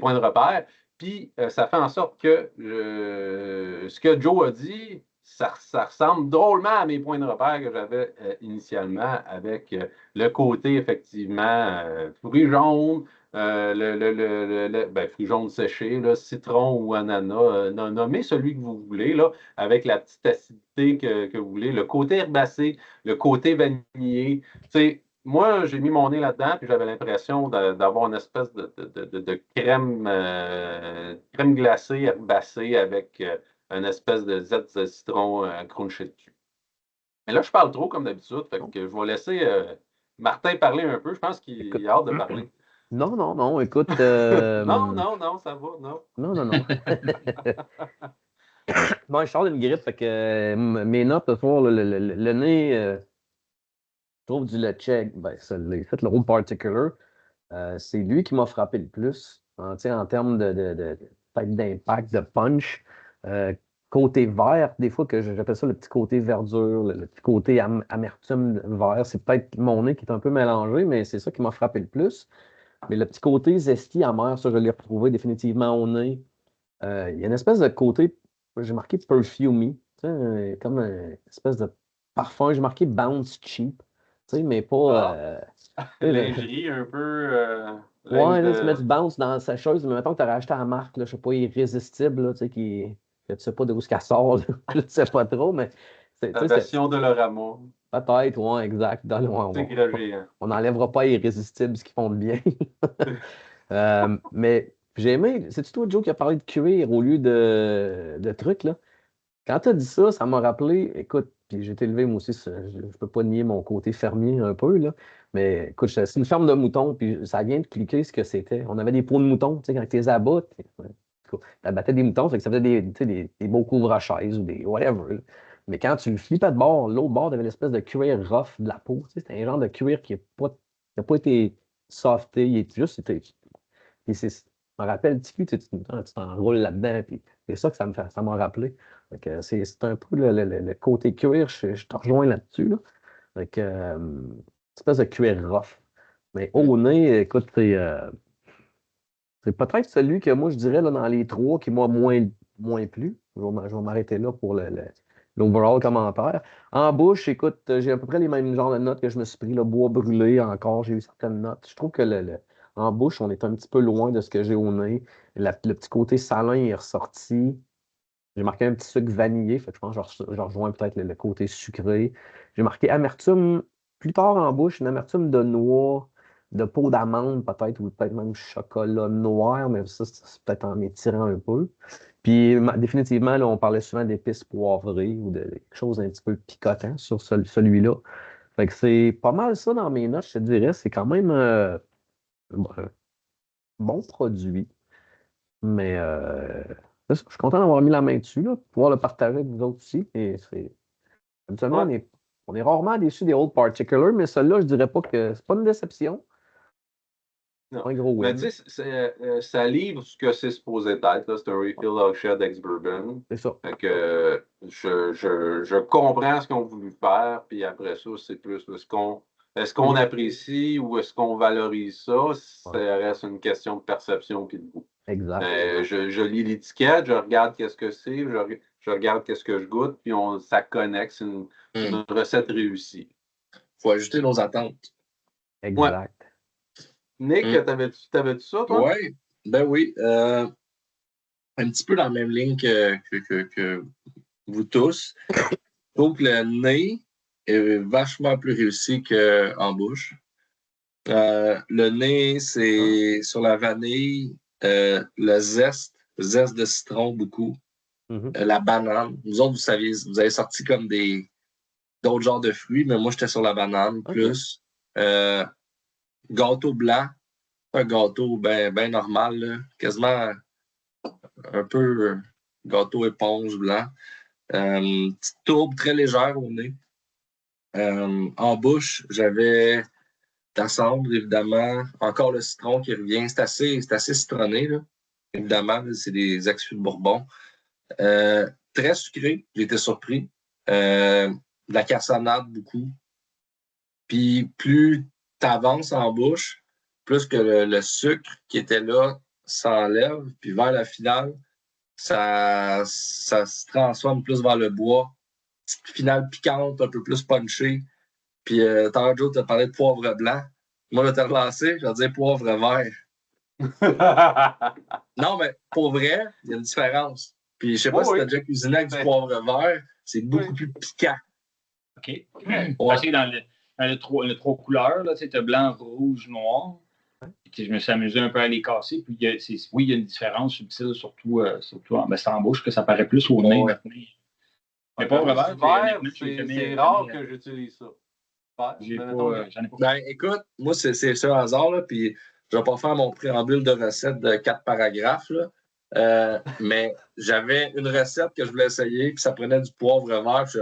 points de repère. Puis, ça fait en sorte que ce que Joe a dit, ça ressemble drôlement à mes points de repère que j'avais initialement avec le côté, effectivement, fruits jaunes, fruits jaunes séchés, là, citron ou ananas, nommez celui que vous voulez, là, avec la petite acidité que vous voulez, le côté herbacé, le côté vanillé. Moi, j'ai mis mon nez là-dedans, puis j'avais l'impression d'avoir une espèce de crème glacée herbacée avec une espèce de zeste de citron crunché dessus. Mais là, je parle trop comme d'habitude, fait que je vais laisser Martin parler un peu. Je pense qu'il a hâte de parler. Non, écoute. Non, ça va, non. Non. Bon, je sors d'une grippe, fait que mes notes ce soir, le nez, je trouve du Lecheg, le Room Particular, c'est lui qui m'a frappé le plus en termes peut-être d'impact, de punch. Côté vert, des fois que j'appelle ça le petit côté verdure, le petit côté amertume vert, c'est peut-être mon nez qui est un peu mélangé, mais c'est ça qui m'a frappé le plus. Mais le petit côté zesti amer, ça, je l'ai retrouvé définitivement au nez. Il y a une espèce de côté, j'ai marqué perfumey, comme une espèce de parfum. J'ai marqué bounce cheap, mais pas. Lingerie un peu. Ouais, là, tu mets du bounce dans sa chose, mais mettons que tu as acheté à la marque, là, je sais pas, irrésistible, là, que tu sais pas d'où ça sort, là, je ne sais pas trop, mais. La version de Lorama. Peut-être, ouais, exact. On n'enlèvera pas irrésistible ce qu'ils font de bien. Mais j'ai aimé. C'est-tu toi, Joe, qui a parlé de cuir au lieu de trucs, là? Quand tu as dit ça, ça m'a rappelé. Écoute, puis j'ai été élevé, moi aussi, je ne peux pas nier mon côté fermier un peu, là. Mais écoute, c'est une ferme de moutons, puis ça vient de cliquer ce que c'était. On avait des peaux de moutons, tu sais, quand tu les abats, tu abattais des moutons, ça faisait des beaux couvre-chaises ou des whatever, là. Mais quand tu le flippais de bord, l'autre bord avait l'espèce de cuir rough de la peau. Tu sais, c'était un genre de cuir qui n'a pas été softé, il est juste. Puis je me rappelle, tu t'enroules là-dedans, puis c'est ça que ça m'a rappelé. C'est un peu le côté cuir, je te rejoins là-dessus. Là. Une espèce de cuir rough. Mais au nez, écoute, c'est peut-être celui que moi, je dirais, là, dans les trois, qui m'a moins plu. Je vais m'arrêter là pour l'overall commentaire. En bouche, écoute, j'ai à peu près les mêmes genres de notes que je me suis pris. Le bois brûlé encore, j'ai eu certaines notes. Je trouve que en bouche, on est un petit peu loin de ce que j'ai au nez. Le petit côté salin est ressorti. J'ai marqué un petit sucre vanillé, fait que je pense que je rejoins peut-être le côté sucré. J'ai marqué amertume plus tard en bouche, une amertume de noix, de peau d'amande peut-être, ou peut-être même chocolat noir, mais ça, c'est peut-être en m'étirant un peu. Puis définitivement, là, on parlait souvent d'épices poivrées ou de quelque chose un petit peu picotant sur celui-là. Fait que c'est pas mal ça dans mes notes, je te dirais. C'est quand même un bon produit. Mais c'est ça, je suis content d'avoir mis la main dessus, là, pour pouvoir le partager avec vous autres aussi. Et habituellement, Ouais. on est rarement déçus des Old Particular, mais celui-là, je dirais pas que c'est pas une déception. Non. Pas un gros Mais win. tu sais, ça livre ce que c'est supposé être. Là. C'est un refill Hogshead ex-bourbon. C'est ça. Fait que je comprends ce qu'on a voulu faire, puis après ça, c'est plus est-ce qu'on apprécie ou est-ce qu'on valorise ça? Ça Ouais, reste une question de perception puis de goût. exact. Je lis l'étiquette, je regarde qu'est-ce que c'est, je regarde qu'est-ce que je goûte, puis ça connecte. C'est une recette réussie. Faut ajuster nos attentes. Ouais. Exact. Nick, t'avais-tu ça, toi? Ouais, ben oui. Un petit peu dans la même ligne que vous tous. Je trouve que le nez est vachement plus réussi qu'en bouche. Le nez, c'est sur la vanille, le zeste de citron beaucoup, Mhm. la banane. Vous autres, vous avez sorti comme d'autres genres de fruits, mais moi, j'étais sur la banane Ok. plus. Gâteau blanc, un gâteau ben normal, là, quasiment un peu gâteau éponge blanc. Petite tourbe très légère au nez. En bouche, j'avais la cendre, évidemment. Encore le citron qui revient. C'est assez citronné, là. Évidemment, là, c'est des ex-fûts de Bourbon. Très sucré, j'ai été surpris. De la cassonade, beaucoup. Puis plus tu avances en bouche, plus que le sucre qui était là s'enlève. Puis vers la finale, ça se transforme plus vers le bois. Petite finale piquante, un peu plus punchée. Puis, tantôt, Joe, tu as parlé de poivre blanc. Moi, je vais te relancer, je vais dire poivre vert. Non, mais pour vrai, il y a une différence. Puis, je sais pas si tu as déjà cuisiné avec du poivre vert, c'est beaucoup plus piquant. OK. Parce que dans le trois couleurs, tu as blanc, rouge, noir. Puis, je me suis amusé un peu à les casser. Puis, oui, il y a une différence subtile, surtout c'est en bouche que ça paraît plus au nez maintenant. Mais pas vert, c'est rare que j'utilise ça. J'en ai pas. Ben, écoute, moi, c'est ça un hasard, là, puis je vais pas faire mon préambule de recette de 4 paragraphes, là. Mais j'avais une recette que je voulais essayer, puis ça prenait du poivre vert. Puis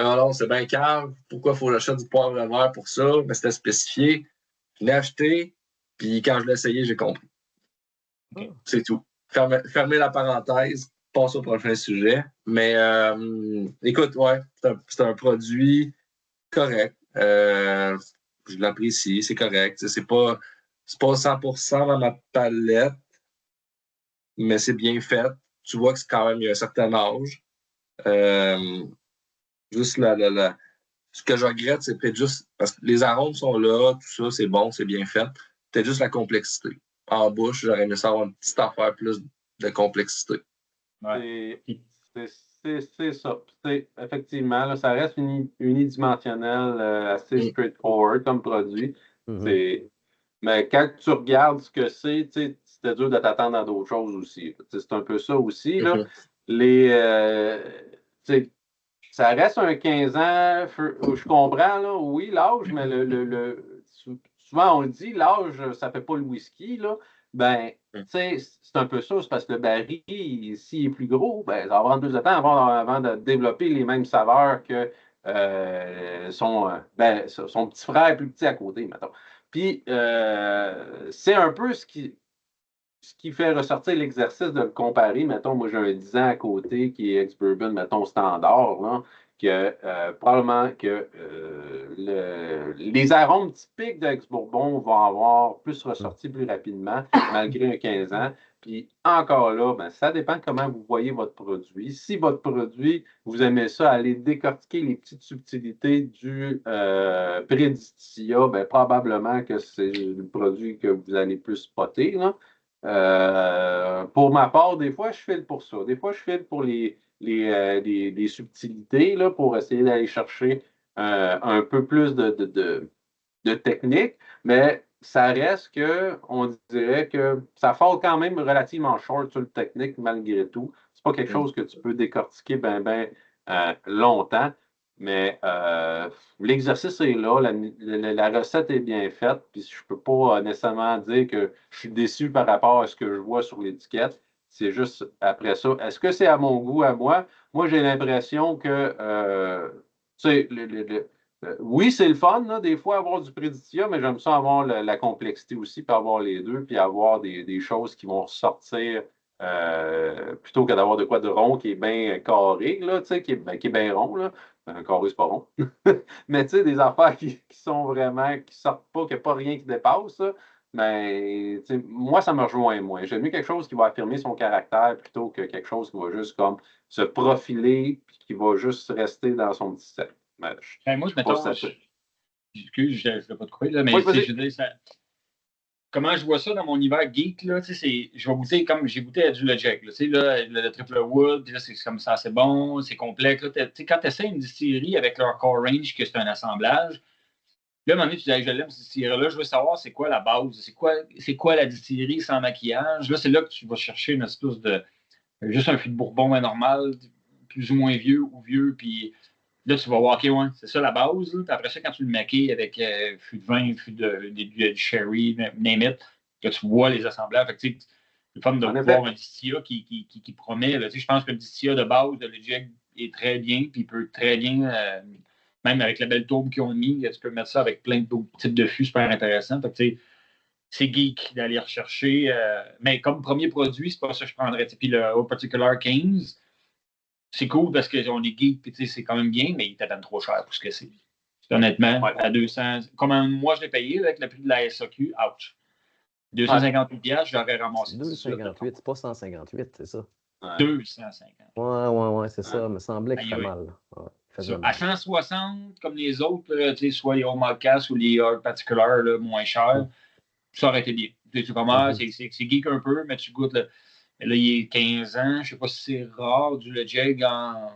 non, c'est bien cave. Pourquoi il faut que j'achète du poivre vert pour ça? Mais c'était spécifié. Je l'ai acheté, puis quand je l'ai essayé, j'ai compris. Okay. C'est tout. Fermez la parenthèse, passe au prochain sujet. Mais écoute, ouais, c'est un produit correct. Je l'apprécie, c'est correct. C'est pas 100% dans ma palette, mais c'est bien fait. Tu vois que c'est quand même, il y a un certain âge. Juste ce que je regrette, c'est peut-être juste parce que les arômes sont là, tout ça, c'est bon, c'est bien fait. Peut-être juste la complexité. En bouche, j'aurais aimé ça avoir une petite affaire plus de complexité. Ouais. C'est ça. Effectivement, là, ça reste unidimensionnel, assez straightforward comme produit. Mais quand tu regardes ce que c'était dur de t'attendre à d'autres choses aussi. C'est un peu ça aussi. Là. Ça reste un 15 ans, je comprends, là, oui, l'âge, mais souvent on le dit, l'âge, ça ne fait pas le whisky. Là. Ben, c'est un peu ça, c'est parce que le baril, s'il est plus gros, ben, ça va prendre plus de temps avant de développer les mêmes saveurs que son petit frère plus petit à côté, mettons. Puis, c'est un peu ce qui fait ressortir l'exercice de le comparer. Mettons, moi, j'ai un 10 ans à côté qui est ex-bourbon, mettons, standard, là, que probablement que les arômes typiques de ex-bourbon vont avoir plus ressorti plus rapidement, malgré un 15 ans. Puis encore là, ben, ça dépend comment vous voyez votre produit. Si votre produit, vous aimez ça, aller décortiquer les petites subtilités du prédicitia, ben, probablement que c'est le produit que vous allez plus spotter, là. Pour ma part, des fois, je file pour ça. Des fois, je file pour les subtilités là, pour essayer d'aller chercher un peu plus de technique. Mais ça reste que, on dirait que ça fall quand même relativement short sur le technique malgré tout. C'est pas quelque chose que tu peux décortiquer longtemps, mais l'exercice est là, la recette est bien faite, puis je peux pas nécessairement dire que je suis déçu par rapport à ce que je vois sur l'étiquette. C'est juste après ça. Est-ce que c'est à mon goût, à moi? Moi, j'ai l'impression que tu sais, oui, c'est le fun, là, des fois, avoir du Préditia, mais j'aime ça avoir la complexité aussi, puis avoir les deux, puis avoir des choses qui vont ressortir plutôt que d'avoir de quoi de rond qui est bien carré, là, tu sais, qui est bien rond. Là. Un carré, c'est pas rond. Mais tu sais, des affaires qui sont vraiment, qui sortent pas, qu'il n'y a pas rien qui dépasse, là. Mais tu sais, moi, ça me rejoint moins. J'aime mieux quelque chose qui va affirmer son caractère plutôt que quelque chose qui va juste comme se profiler puis qui va juste rester dans son petit set. Moi, mettons, excuse, je ne vais pas te couper, là, mais oui, je veux dire, comment je vois ça dans mon univers geek, là, je vais goûter comme j'ai goûté à du Logic, le Triple Wood, puis là, c'est comme ça, c'est bon, c'est complexe. Là, quand tu essaies une distillerie avec leur core range, que c'est un assemblage, là, à un moment donné, tu dis, je l'aime, cette distillerie-là, je veux savoir c'est quoi la base, c'est quoi la distillerie sans maquillage. Là, c'est là que tu vas chercher une espèce de. Juste un fût de Bourbon normal, plus ou moins vieux ou vieux, puis là, tu vas voir, OK, ouais, c'est ça la base. Là. Puis après ça, quand tu le maquilles avec fût de vin, fût de sherry, name it, que tu vois les assemblages. Fait que, c'est le fun de voir un distillat qui promet. Là. Je pense que le distillat de base de Legic est très bien, puis il peut très bien, même avec la belle tourbe qu'ils ont mis, tu peux mettre ça avec plein d'autres types de fûts super intéressants. Fait que, c'est geek d'aller rechercher. Mais comme premier produit, c'est pas ça que je prendrais. Puis le Au Particular 15, c'est cool parce qu'on est geek, puis c'est quand même bien, mais il était même trop cher pour ce que c'est. Honnêtement, à 200. Comme moi, je l'ai payé là, avec le prix de la SAQ, ouch. 258 piastres, j'aurais ramassé. 258, c'est pas 158, c'est ça? 250. Ouais, c'est ça. Il me semblait qu'il fait mal. Ouais, à 160, comme les autres, soit les Home Podcast ou les Particular moins chers, ça aurait été bien. Tu commences, c'est geek un peu, mais tu goûtes le. Là, il est 15 ans. Je ne sais pas si c'est rare du Legic en.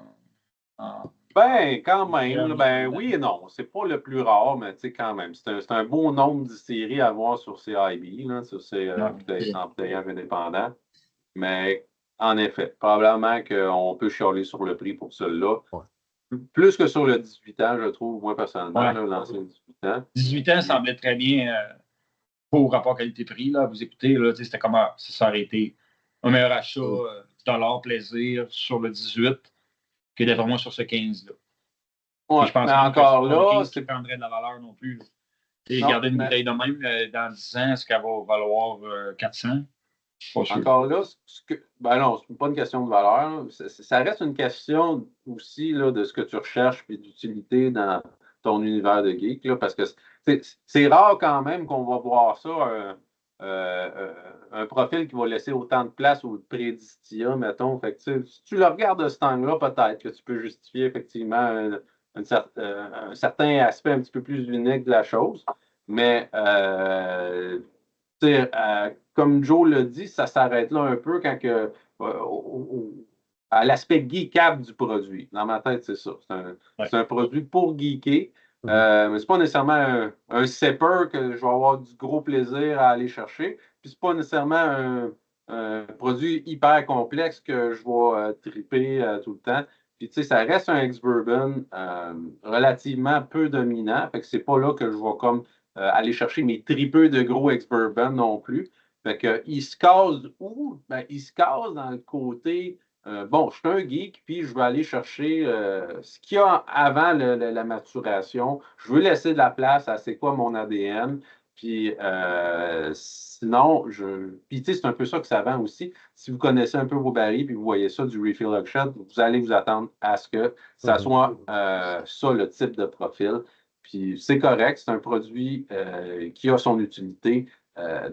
Ben, quand même. Ben, oui et non. C'est pas le plus rare, mais tu sais, quand même. C'est un beau nombre de séries à avoir sur CIB, là, sur ces employeurs indépendants. Mais, en effet, probablement qu'on peut chialer sur le prix pour celui-là. Ouais. Plus que sur le 18 ans, je trouve, moi, personnellement, l'ancien 18 ans. 18 ans semblait très bien pour rapport qualité-prix. Là, vous écoutez, là, c'était comment ça aurait été un meilleur achat, $ plaisir sur le 18 que d'être moins sur ce 15-là. Ouais, je pense mais encore là, c'est prendrait de la valeur non plus. Garder une bouteille de même dans 10 ans, est-ce qu'elle va valoir 400? Pas sûr. Encore là, ben non, c'est pas une question de valeur. Ça reste une question aussi là, de ce que tu recherches et d'utilité dans ton univers de geek. Là, parce que c'est rare quand même qu'on va voir ça, un profil qui va laisser autant de place au prédistia, mettons. Fait que, si tu le regardes de cet angle-là, peut-être que tu peux justifier effectivement un certain aspect un petit peu plus unique de la chose. Mais comme Joe l'a dit, ça s'arrête là un peu quand à l'aspect geekable du produit. Dans ma tête, c'est ça. C'est un produit pour geeker. Mais c'est pas nécessairement un sipper que je vais avoir du gros plaisir à aller chercher. Puis c'est pas nécessairement un produit hyper complexe que je vais triper tout le temps. Puis tu sais, ça reste un ex-bourbon relativement peu dominant. Fait que c'est pas là que je vais comme aller chercher mes tripeux de gros ex-bourbon non plus. Fait que, il se case où? Ben, il se case dans le côté, bon, je suis un geek, puis je vais aller chercher ce qu'il y a avant la maturation. Je veux laisser de la place à c'est quoi mon ADN. Puis sinon, puis tu sais, c'est un peu ça que ça vend aussi. Si vous connaissez un peu vos barils, puis vous voyez ça du refill auction, vous allez vous attendre à ce que ça soit ça le type de profil. Puis c'est correct, c'est un produit qui a son utilité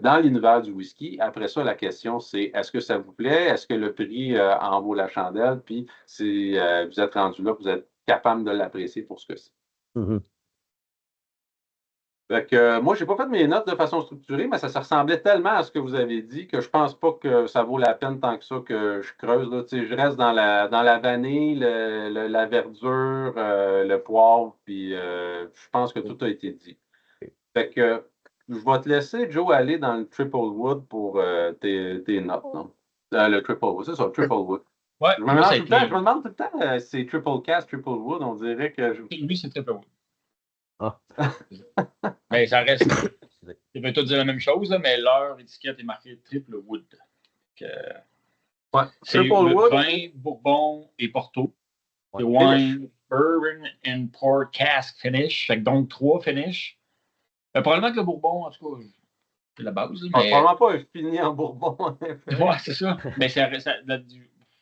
dans l'univers du whisky. Après ça, la question, c'est est-ce que ça vous plaît? Est-ce que le prix en vaut la chandelle? Puis si vous êtes rendu là, vous êtes capable de l'apprécier pour ce que c'est. Fait que, moi, je n'ai pas fait mes notes de façon structurée, mais ça ressemblait tellement à ce que vous avez dit que je pense pas que ça vaut la peine tant que ça que je creuse. Là. Je reste dans la vanille, la verdure, le poivre, puis je pense que tout a été dit. Fait que je vais te laisser, Joe, aller dans le Triple Wood pour tes notes. Non? Le Triple Wood, c'est ça, le Triple Wood. Ouais, je me demande tout le temps c'est Triple Cast, Triple Wood. On dirait que. Lui, c'est Triple Wood. Ah. Mais ça reste. Tu peux tout dire la même chose, là, mais leur étiquette est marquée Triple Wood. Ouais, c'est Triple le Wood. vin, Bourbon et Porto. Ouais. The wine, bourbon and port cask finish. Fait que donc 3 finishes. Probablement que le Bourbon, en tout cas, c'est la base. Mais... probablement pas fini en Bourbon, en effet. Ouais, c'est ça. Mais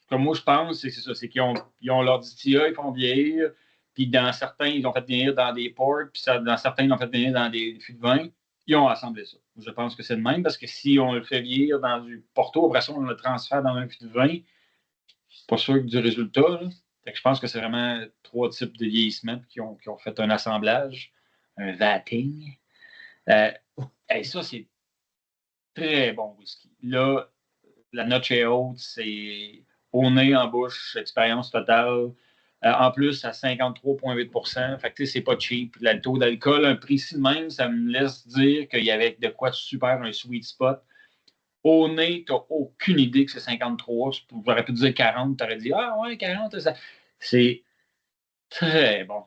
comme moi, je pense, c'est ça. C'est qu'ils ont leur distilla, ils font vieillir. Puis dans certains, ils l'ont fait vieillir dans des ports. Puis dans certains, ils l'ont fait vieillir dans des fûts de vin. Ils ont assemblé ça. Je pense que c'est le même parce que si on le fait vieillir dans du Porto, après ça, on le transfère dans un fût de vin, c'est pas sûr du résultat. Là. Fait que je pense que c'est vraiment 3 types de vieillissement qui ont fait un assemblage, un vatting. Et ça, c'est très bon whisky. Là, la note est haute, c'est au nez, en bouche, expérience totale. En plus, à 53,8 %. Fait que c'est pas cheap. Le taux d'alcool, un prix si de même, ça me laisse dire qu'il y avait de quoi de super, un sweet spot. Au nez, tu n'as aucune idée que c'est 53. J'aurais pu te dire 40, tu aurais dit ah ouais, 40. C'est très bon.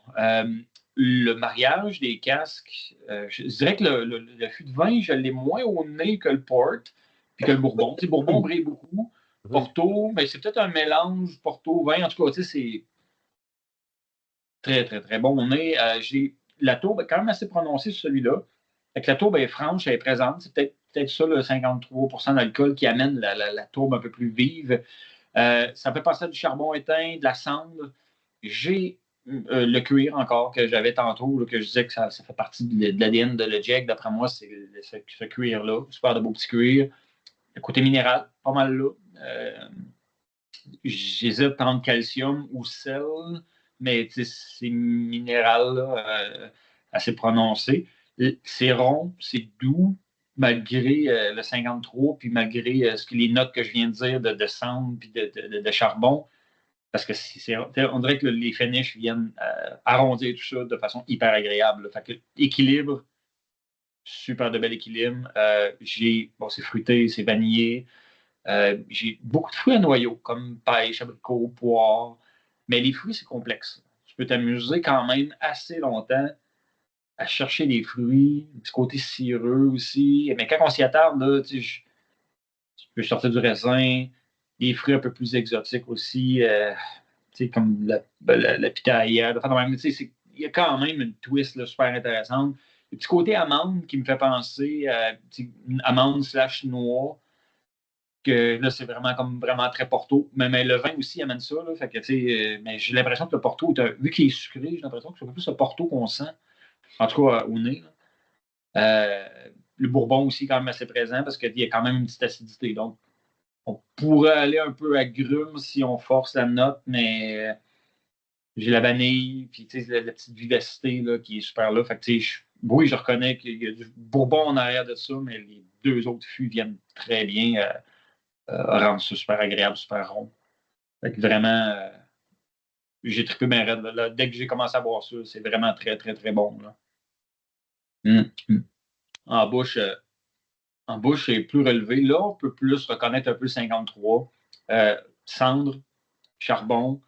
Le mariage des casques, je dirais que le fût de vin, je l'ai moins au nez que le port, puis que le Bourbon. Le Bourbon brille beaucoup. Porto, mais c'est peut-être un mélange Porto-vin. En tout cas, c'est très, très, très bon au nez. La tourbe est quand même assez prononcée sur celui-là. Fait que la tourbe est franche, elle est présente. C'est peut-être ça, le 53 % d'alcool qui amène la tourbe un peu plus vive. Ça fait passer du charbon éteint, de la cendre. J'ai le cuir encore que j'avais tantôt, là, que je disais que ça fait partie de l'ADN de le Jack. D'après moi, c'est ce cuir-là. Super de beau petit cuir. Le côté minéral, pas mal là. J'hésite entre calcium ou sel, mais c'est minéral là, assez prononcé. C'est rond, c'est doux, malgré le 53, puis malgré les notes que je viens de dire de cendre puis de charbon. Parce que on dirait que les finishes viennent arrondir tout ça de façon hyper agréable. Fait que équilibre, super de bel équilibre. C'est fruité, c'est vanillé. J'ai beaucoup de fruits à noyaux, comme pêche, abricot, poire. Mais les fruits, c'est complexe. Tu peux t'amuser quand même assez longtemps à chercher les fruits, un petit côté cireux aussi. Mais quand on s'y attarde, là, tu peux sortir du raisin, des fruits un peu plus exotiques aussi. Comme la pitaya. Il y a quand même une twist là, super intéressante. Le petit côté amande qui me fait penser à amande / noix, que là, c'est vraiment très Porto. Mais le vin aussi amène ça. Là, fait que, mais j'ai l'impression que le Porto, vu qu'il est sucré, j'ai l'impression que c'est un peu plus le Porto qu'on sent. En tout cas, au nez. Le Bourbon aussi, quand même assez présent parce qu'il y a quand même une petite acidité. Donc, on pourrait aller un peu agrume si on force la note, mais j'ai la vanille, puis la petite vivacité là, qui est super là. Fait que, oui, je reconnais qu'il y a du Bourbon en arrière de ça, mais les 2 autres fûts viennent très bien rendre ça super agréable, super rond. Fait que vraiment, j'ai trippé bien raide. Là. Dès que j'ai commencé à boire ça, c'est vraiment très, très, très bon. Là. En bouche, c'est plus relevé. Là, on peut plus reconnaître un peu le 53. Cendre, charbon,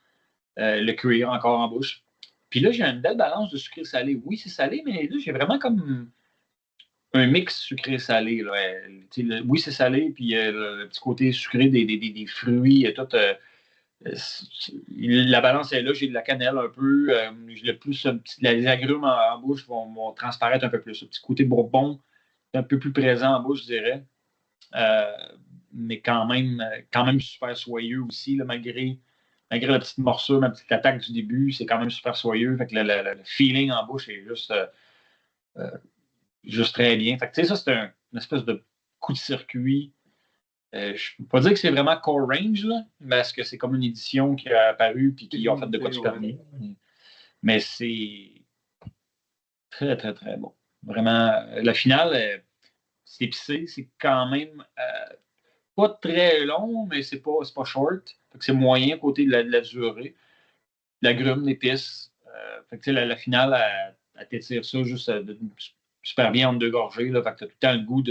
le cuir encore en bouche. Puis là, j'ai une belle balance de sucré-salé. Oui, c'est salé, mais là, j'ai vraiment comme un mix sucré-salé. Là. Oui, c'est salé, puis le petit côté sucré des fruits, tout. La balance est là. J'ai de la cannelle un peu. Le plus, les agrumes en bouche vont transparaître un peu plus. Le petit côté bourbon est un peu plus présent en bouche, je dirais. Mais quand même super soyeux aussi, là, malgré la petite morsure, ma petite attaque du début, c'est quand même super soyeux. Fait que le feeling en bouche est juste très bien. Fait que, ça, c'est une espèce de coup de circuit. Je ne peux pas dire que c'est vraiment core range, là, parce que c'est comme une édition qui a apparu et qui ont fait de quoi de super bien. Mais c'est très, très, très bon. Vraiment, la finale, c'est épicé. C'est quand même pas très long, mais c'est pas short. Fait que c'est moyen côté de la durée. L'agrume, l'épice. Fait que la finale, elle t'étire ça juste super bien entre deux gorgées. Là, fait que tu as tout le temps le goût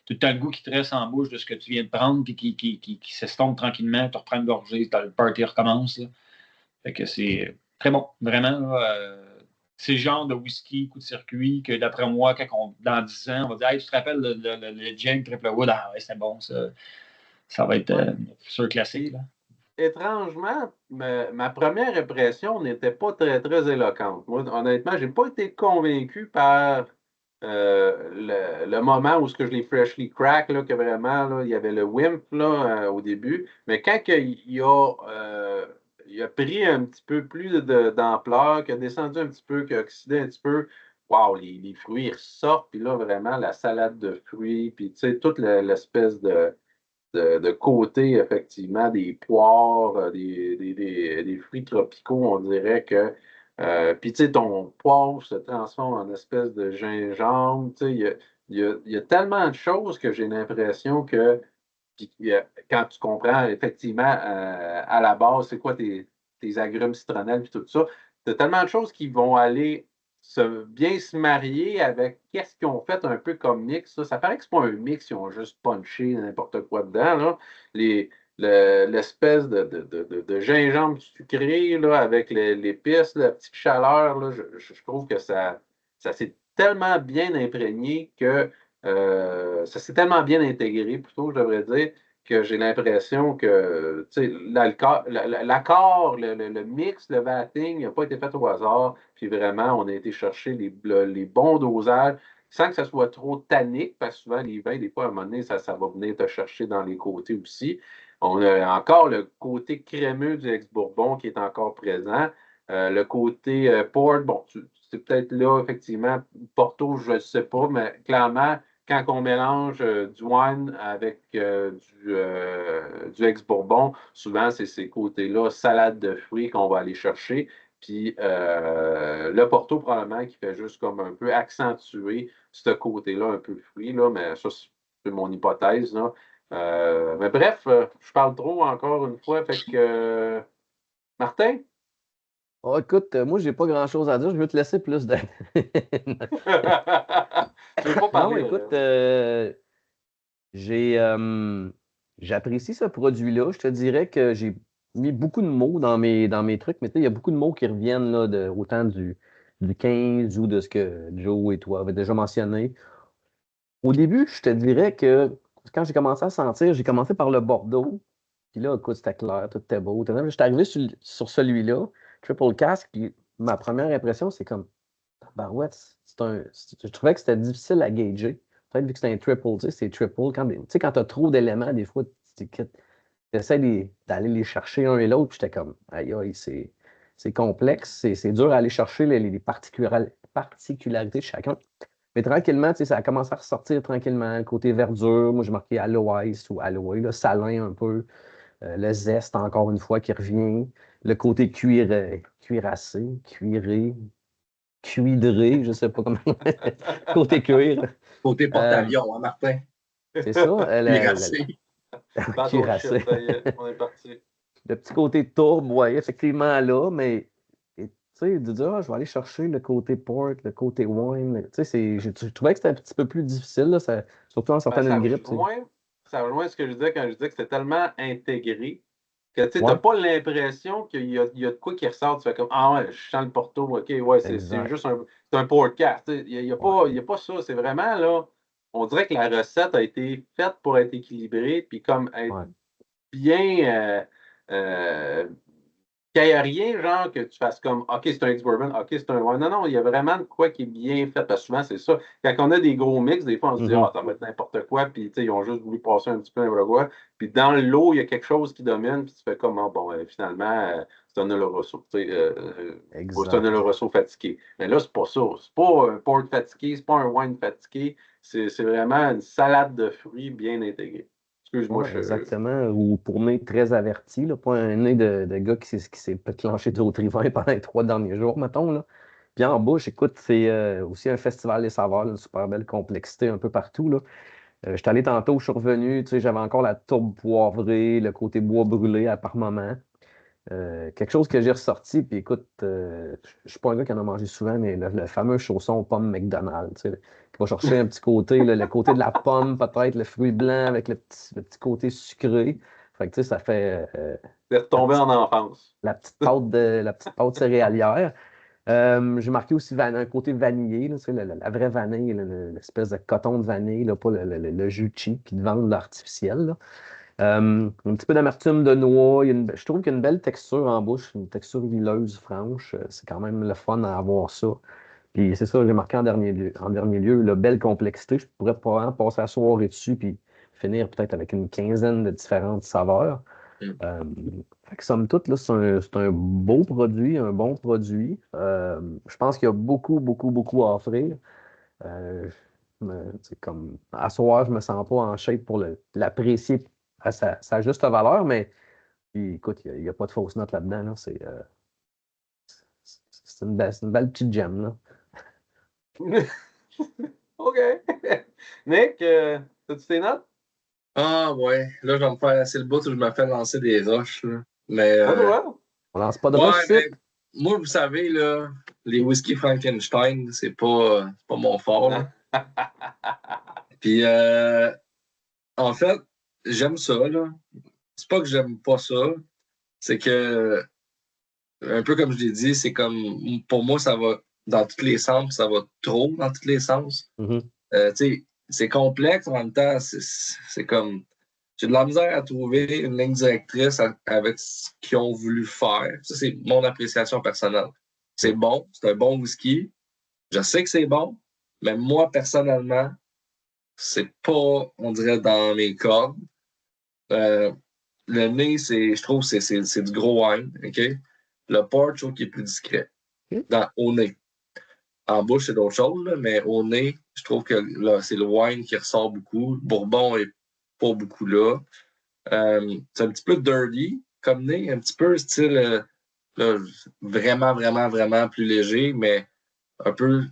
tout le temps le goût qui te reste en bouche de ce que tu viens de prendre, puis qui s'estompe tranquillement, tu reprends une gorgée, le party recommence. Là. Fait que c'est très bon, vraiment. Là, c'est le genre de whisky coup de circuit que d'après moi, dans 10 ans, on va dire hey, tu te rappelles le Jane Triple Wood? Ah ouais, c'est bon, ça va être surclassé. Là. Étrangement, ma première impression n'était pas très, très éloquente. Moi, honnêtement, je n'ai pas été convaincu par le moment où ce que je l'ai freshly crack, là, que vraiment, là, il y avait le Wimp là, au début. Mais quand il a pris un petit peu plus d'ampleur, qu'il a descendu un petit peu, qu'il a oxydé un petit peu, wow, les fruits ils ressortent, puis là, vraiment, la salade de fruits, puis tu sais, toute l'espèce de côté, effectivement, des poires, des fruits tropicaux, on dirait que. Puis, tu sais, ton poivre se transforme en espèce de gingembre. Tu sais, il y a tellement de choses que j'ai l'impression que, puis, quand tu comprends, effectivement, à la base, c'est quoi tes agrumes citronnelles, puis tout ça, il y a tellement de choses qui vont aller bien se marier avec qu'est-ce qu'ils ont fait un peu comme mix. Ça paraît que c'est pas un mix, ils ont juste punché n'importe quoi dedans. Là. L'espèce de gingembre sucré là, avec l'épice, la petite chaleur, là, je trouve que ça s'est tellement bien imprégné que ça s'est tellement bien intégré, plutôt, je devrais dire, que j'ai l'impression que l'accord, le mix, le vatting n'a pas été fait au hasard. Puis vraiment, on a été chercher les bons dosages sans que ça soit trop tannique, parce que souvent, les vins, des fois, à un moment donné, ça va venir te chercher dans les côtés aussi. On a encore le côté crémeux du ex-bourbon qui est encore présent. Le côté port, bon, c'est peut-être là, effectivement, Porto, je ne sais pas, mais clairement, quand on mélange du wine avec du ex-bourbon, souvent, c'est ces côtés-là, salade de fruits qu'on va aller chercher. Puis le Porto, probablement, qui fait juste comme un peu accentuer ce côté-là, un peu fruit, là, mais ça, c'est mon hypothèse. Là. Mais bref, je parle trop encore une fois. Fait que Martin? Oh, écoute, moi, j'ai pas grand-chose à dire. Je veux te laisser plus de. Tu veux pas Non, parler? écoute, j'apprécie ce produit-là. Je te dirais que j'ai mis beaucoup de mots dans mes trucs, mais tu sais, il y a beaucoup de mots qui reviennent là, autant du 15 ou de ce que Joe et toi avaient déjà mentionné. Au début, je te dirais que quand j'ai commencé à sentir, j'ai commencé par le Bordeaux. Puis là, écoute, c'était clair, tout était beau. Je suis arrivé sur celui-là, Triple Cask, puis ma première impression, c'est comme, barouette, je trouvais que c'était difficile à gager. Peut-être vu que c'est un triple, tu sais, c'est triple. Quand tu as trop d'éléments, des fois, tu essaies d'aller les chercher un et l'autre, puis j'étais comme, aïe, aïe, c'est complexe, c'est dur à aller chercher les particularités de chacun. Mais tranquillement, tu sais, ça a commencé à ressortir tranquillement. Le côté verdure, moi, j'ai marqué Aloïs ou Aloe, là, salin un peu. Le zeste, encore une fois, qui revient. Le côté cuirassé, cuiré, cuidré, je ne sais pas comment. Côté cuir. Côté porte-avions, hein, Martin? C'est ça. Cuirassé. Cuirassé. Ça y est, on est parti. Le petit côté tourbe, oui, effectivement là, mais tu sais, de dire, je vais aller chercher le côté pork, le côté wine. Tu sais, je trouvais que c'était un petit peu plus difficile, là, surtout en sortant d'une grippe. Ça rejoint ce que je disais quand je disais que c'était tellement intégré que tu Ouais. n'as pas l'impression qu'il y a de quoi qui ressort. Tu fais comme ah ouais, je sens le Porto, ok, ouais, c'est juste un podcast. Il n'y a pas ça. C'est vraiment là. On dirait que la recette a été faite pour être équilibrée, puis comme être bien. Qu'il n'y ait rien, genre, que tu fasses comme OK, c'est un ex-bourbon, OK, c'est un wine. Non, non, il y a vraiment de quoi qui est bien fait. Parce que souvent, c'est ça. Quand on a des gros mix, des fois, on se dit, ah, ça va être n'importe quoi. Puis, tu sais, ils ont juste voulu passer un petit peu n'importe quoi. Puis, dans l'eau, il y a quelque chose qui domine. Puis, tu fais comme, bon, finalement, c'est un Oloroso. C'est un Oloroso fatigué. Mais là, c'est pas ça. C'est pas un port fatigué, c'est pas un wine fatigué. C'est vraiment une salade de fruits bien intégrée. Excuse-moi, exactement. Ou pour nez très averti, là, pas un nez de gars qui s'est clenché d'autres trivin pendant les 3 derniers jours, mettons. Là. Puis en bouche, écoute, c'est aussi un festival des saveurs, une super belle complexité un peu partout. Là. Je suis allé tantôt, je suis revenu, tu sais, j'avais encore la tourbe poivrée, le côté bois brûlé à par moment. Quelque chose que j'ai ressorti, puis écoute, je suis pas un gars qui en a mangé souvent, mais le fameux chausson pomme McDonald's, tu sais, qui va chercher un petit côté, le côté de la pomme, peut-être le fruit blanc avec le petit côté sucré. Fait que tu sais, ça fait Vous êtes tombé en enfance. la petite pâte céréalière. J'ai marqué aussi un côté vanillé, là, tu sais, la vraie vanille, l'espèce de coton de vanille, là, pas le jus cheap qui te vendent l'artificiel, là. Un petit peu d'amertume de noix. Je trouve qu'il y a une belle texture en bouche, une texture huileuse, franche. C'est quand même le fun à avoir ça. Puis c'est ça, j'ai marqué en dernier lieu, la belle complexité. Je pourrais probablement passer la soirée dessus puis finir peut-être avec une quinzaine de différentes saveurs. Fait que somme toute, là, c'est un beau produit, un bon produit. Je pense qu'il y a beaucoup, beaucoup, beaucoup à offrir. C'est comme à soir, je me sens pas en shape pour l'apprécier à sa juste valeur, mais puis, écoute, il n'y a pas de fausse note là-dedans. Là. C'est une belle petite gemme. Là. OK. Nick, as-tu tes notes? Ah ouais, là, je vais me faire assez le bout où je me fais lancer des roches. Là. Mais, On lance pas de ouais, roche mais ici. moi, vous savez, là, les whisky Frankenstein, c'est pas mon fort. Là. Puis, en fait, j'aime ça. Là. C'est pas que j'aime pas ça, c'est que, un peu comme je l'ai dit, c'est comme, pour moi, ça va dans tous les sens, ça va trop dans tous les sens. Mhm. Tu sais, c'est complexe, en même temps, c'est comme. J'ai de la misère à trouver une ligne directrice avec ce qu'ils ont voulu faire. Ça, c'est mon appréciation personnelle. C'est bon, c'est un bon whisky. Je sais que c'est bon, mais moi, personnellement, c'est pas, on dirait, dans mes cordes. Le nez, je trouve que c'est du gros wine, OK? Le port, je trouve qu'il est plus discret. OK. Au nez. En bouche, c'est d'autres choses, là, mais au nez, je trouve que là, c'est le wine qui ressort beaucoup. Le bourbon est pas beaucoup là. C'est un petit peu dirty comme nez, un petit peu style là, vraiment, vraiment, vraiment plus léger, mais un peu